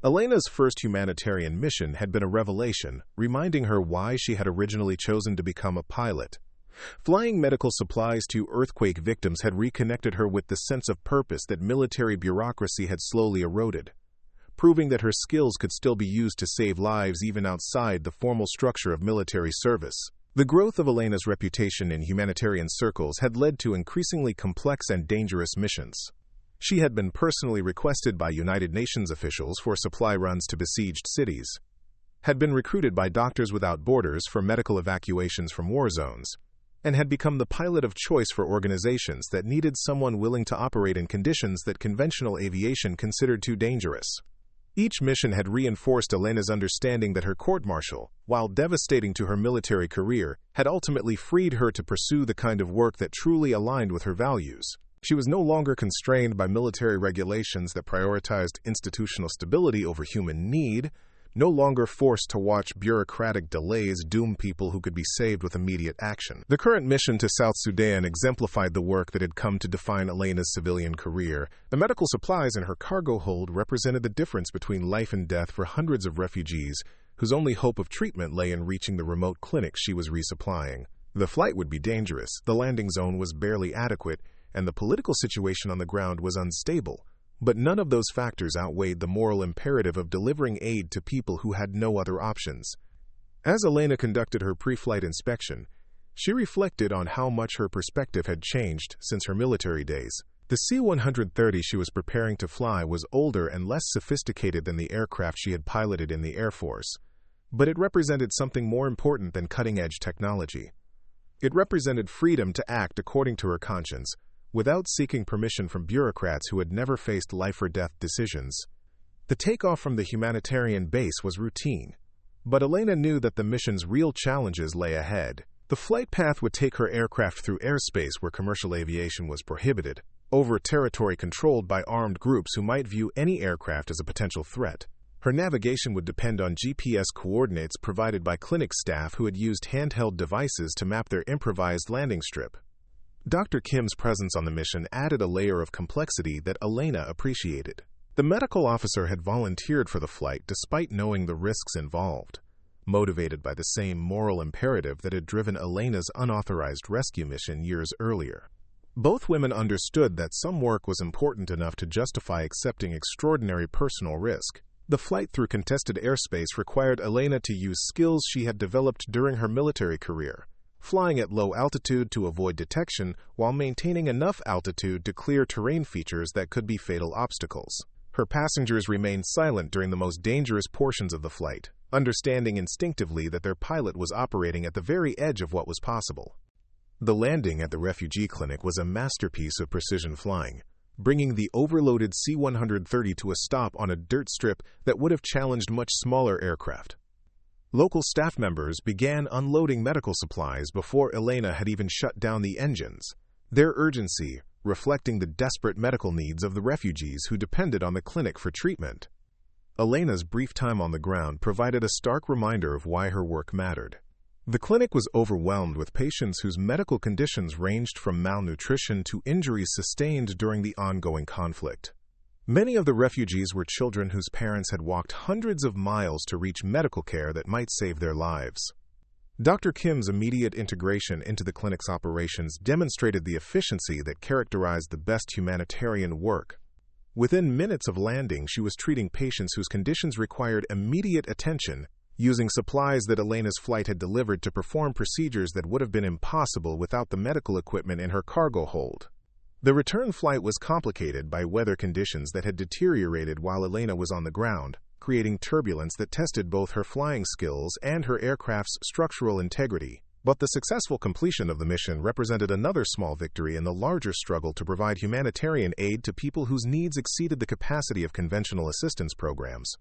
Elena's first humanitarian mission had been a revelation, reminding her why she had originally chosen to become a pilot. Flying medical supplies to earthquake victims had reconnected her with the sense of purpose that military bureaucracy had slowly eroded, proving that her skills could still be used to save lives even outside the formal structure of military service. The growth of Elena's reputation in humanitarian circles had led to increasingly complex and dangerous missions. She had been personally requested by United Nations officials for supply runs to besieged cities, had been recruited by Doctors Without Borders for medical evacuations from war zones, and had become the pilot of choice for organizations that needed someone willing to operate in conditions that conventional aviation considered too dangerous. Each mission had reinforced Elena's understanding that her court-martial, while devastating to her military career, had ultimately freed her to pursue the kind of work that truly aligned with her values. She was no longer constrained by military regulations that prioritized institutional stability over human need, no longer forced to watch bureaucratic delays doom people who could be saved with immediate action. The current mission to South Sudan exemplified the work that had come to define Elena's civilian career. The medical supplies in her cargo hold represented the difference between life and death for hundreds of refugees whose only hope of treatment lay in reaching the remote clinics she was resupplying. The flight would be dangerous, the landing zone was barely adequate, and the political situation on the ground was unstable. But none of those factors outweighed the moral imperative of delivering aid to people who had no other options. As Elena conducted her pre-flight inspection, she reflected on how much her perspective had changed since her military days. The C-130 she was preparing to fly was older and less sophisticated than the aircraft she had piloted in the Air Force, but it represented something more important than cutting-edge technology. It represented freedom to act according to her conscience, without seeking permission from bureaucrats who had never faced life-or-death decisions. The takeoff from the humanitarian base was routine, but Elena knew that the mission's real challenges lay ahead. The flight path would take her aircraft through airspace where commercial aviation was prohibited, over territory controlled by armed groups who might view any aircraft as a potential threat. Her navigation would depend on GPS coordinates provided by clinic staff who had used handheld devices to map their improvised landing strip. Dr. Kim's presence on the mission added a layer of complexity that Elena appreciated. The medical officer had volunteered for the flight despite knowing the risks involved, motivated by the same moral imperative that had driven Elena's unauthorized rescue mission years earlier. Both women understood that some work was important enough to justify accepting extraordinary personal risk. The flight through contested airspace required Elena to use skills she had developed during her military career, flying at low altitude to avoid detection while maintaining enough altitude to clear terrain features that could be fatal obstacles. Her passengers remained silent during the most dangerous portions of the flight, understanding instinctively that their pilot was operating at the very edge of what was possible. The landing at the refugee clinic was a masterpiece of precision flying, bringing the overloaded C-130 to a stop on a dirt strip that would have challenged much smaller aircraft. Local staff members began unloading medical supplies before Elena had even shut down the engines, their urgency reflecting the desperate medical needs of the refugees who depended on the clinic for treatment. Elena's brief time on the ground provided a stark reminder of why her work mattered. The clinic was overwhelmed with patients whose medical conditions ranged from malnutrition to injuries sustained during the ongoing conflict. Many of the refugees were children whose parents had walked hundreds of miles to reach medical care that might save their lives. Dr. Kim's immediate integration into the clinic's operations demonstrated the efficiency that characterized the best humanitarian work. Within minutes of landing, she was treating patients whose conditions required immediate attention, using supplies that Elena's flight had delivered to perform procedures that would have been impossible without the medical equipment in her cargo hold. The return flight was complicated by weather conditions that had deteriorated while Elena was on the ground, creating turbulence that tested both her flying skills and her aircraft's structural integrity. But the successful completion of the mission represented another small victory in the larger struggle to provide humanitarian aid to people whose needs exceeded the capacity of conventional assistance programs.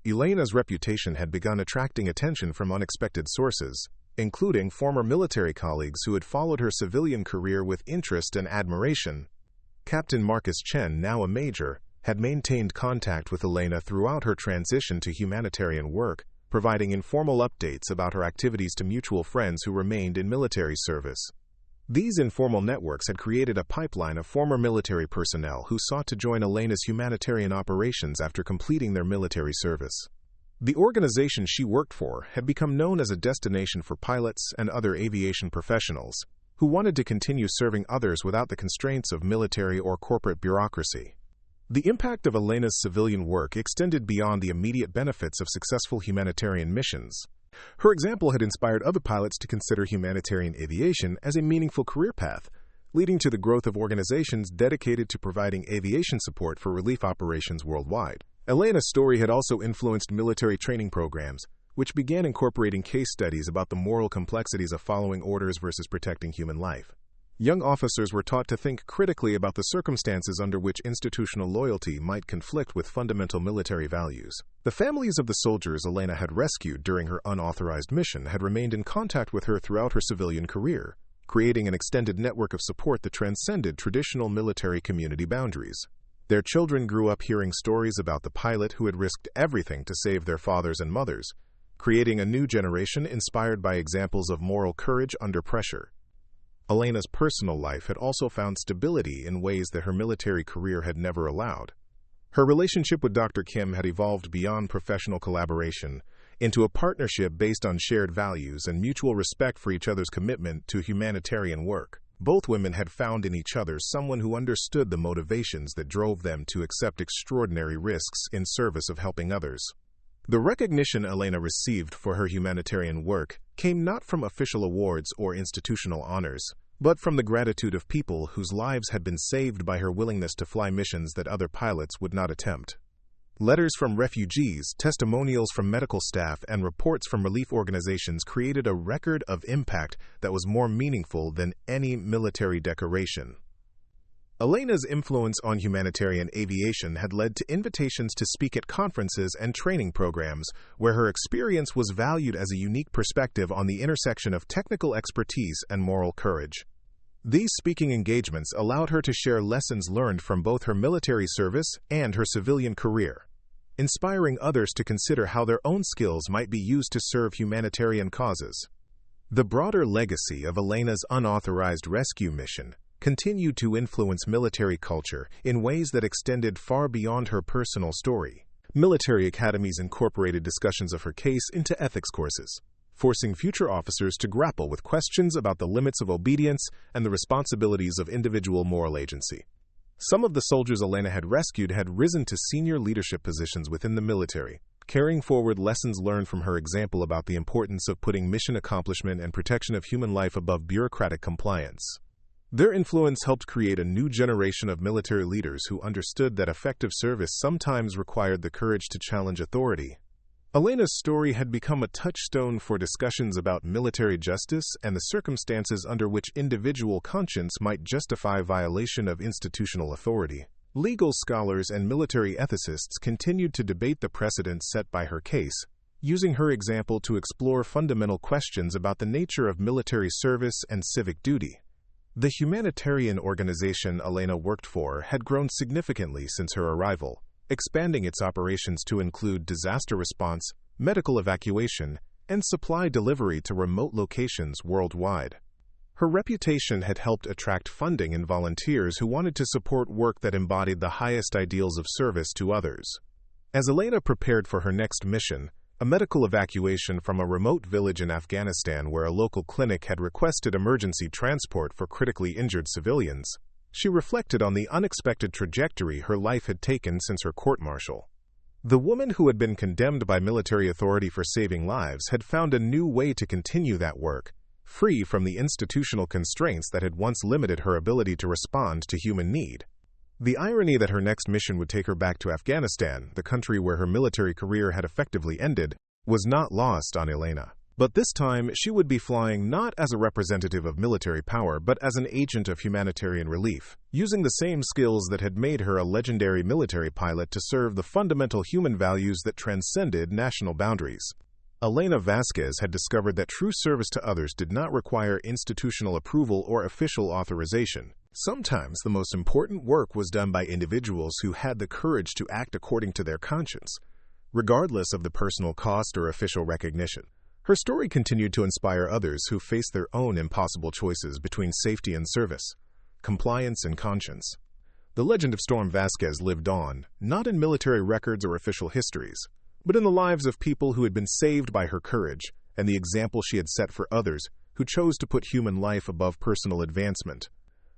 Elena's reputation had begun attracting attention from unexpected sources, including former military colleagues who had followed her civilian career with interest and admiration. Captain Marcus Chen, now a major, had maintained contact with Elena throughout her transition to humanitarian work, providing informal updates about her activities to mutual friends who remained in military service. These informal networks had created a pipeline of former military personnel who sought to join Elena's humanitarian operations after completing their military service. The organization she worked for had become known as a destination for pilots and other aviation professionals who wanted to continue serving others without the constraints of military or corporate bureaucracy. The impact of Elena's civilian work extended beyond the immediate benefits of successful humanitarian missions. Her example had inspired other pilots to consider humanitarian aviation as a meaningful career path, leading to the growth of organizations dedicated to providing aviation support for relief operations worldwide. Elena's story had also influenced military training programs, which began incorporating case studies about the moral complexities of following orders versus protecting human life. Young officers were taught to think critically about the circumstances under which institutional loyalty might conflict with fundamental military values. The families of the soldiers Elena had rescued during her unauthorized mission had remained in contact with her throughout her civilian career, creating an extended network of support that transcended traditional military community boundaries. Their children grew up hearing stories about the pilot who had risked everything to save their fathers and mothers, creating a new generation inspired by examples of moral courage under pressure. Elena's personal life had also found stability in ways that her military career had never allowed. Her relationship with Dr. Kim had evolved beyond professional collaboration into a partnership based on shared values and mutual respect for each other's commitment to humanitarian work. Both women had found in each other someone who understood the motivations that drove them to accept extraordinary risks in service of helping others. The recognition Elena received for her humanitarian work came not from official awards or institutional honors, but from the gratitude of people whose lives had been saved by her willingness to fly missions that other pilots would not attempt. Letters from refugees, testimonials from medical staff, and reports from relief organizations created a record of impact that was more meaningful than any military decoration. Elena's influence on humanitarian aviation had led to invitations to speak at conferences and training programs, where her experience was valued as a unique perspective on the intersection of technical expertise and moral courage. These speaking engagements allowed her to share lessons learned from both her military service and her civilian career, inspiring others to consider how their own skills might be used to serve humanitarian causes. The broader legacy of Elena's unauthorized rescue mission continued to influence military culture in ways that extended far beyond her personal story. Military academies incorporated discussions of her case into ethics courses, forcing future officers to grapple with questions about the limits of obedience and the responsibilities of individual moral agency. Some of the soldiers Elena had rescued had risen to senior leadership positions within the military, carrying forward lessons learned from her example about the importance of putting mission accomplishment and protection of human life above bureaucratic compliance. Their influence helped create a new generation of military leaders who understood that effective service sometimes required the courage to challenge authority. Elena's story had become a touchstone for discussions about military justice and the circumstances under which individual conscience might justify violation of institutional authority. Legal scholars and military ethicists continued to debate the precedents set by her case, using her example to explore fundamental questions about the nature of military service and civic duty. The humanitarian organization Elena worked for had grown significantly since her arrival, expanding its operations to include disaster response, medical evacuation, and supply delivery to remote locations worldwide. Her reputation had helped attract funding and volunteers who wanted to support work that embodied the highest ideals of service to others. As Elena prepared for her next mission, a medical evacuation from a remote village in Afghanistan where a local clinic had requested emergency transport for critically injured civilians, she reflected on the unexpected trajectory her life had taken since her court-martial. The woman who had been condemned by military authority for saving lives had found a new way to continue that work, free from the institutional constraints that had once limited her ability to respond to human need. The irony that her next mission would take her back to Afghanistan, the country where her military career had effectively ended, was not lost on Elena. But this time, she would be flying not as a representative of military power, but as an agent of humanitarian relief, using the same skills that had made her a legendary military pilot to serve the fundamental human values that transcended national boundaries. Elena Vasquez had discovered that true service to others did not require institutional approval or official authorization. Sometimes the most important work was done by individuals who had the courage to act according to their conscience, regardless of the personal cost or official recognition. Her story continued to inspire others who faced their own impossible choices between safety and service, compliance and conscience. The legend of Storm Vasquez lived on, not in military records or official histories, but in the lives of people who had been saved by her courage and the example she had set for others who chose to put human life above personal advancement.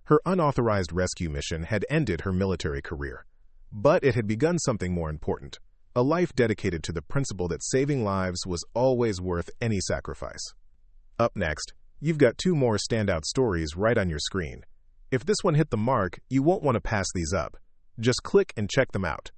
Her unauthorized rescue mission had ended her military career, but it had begun something more important, a life dedicated to the principle that saving lives was always worth any sacrifice. Up next, you've got two more standout stories right on your screen. If this one hit the mark, you won't want to pass these up. Just click and check them out.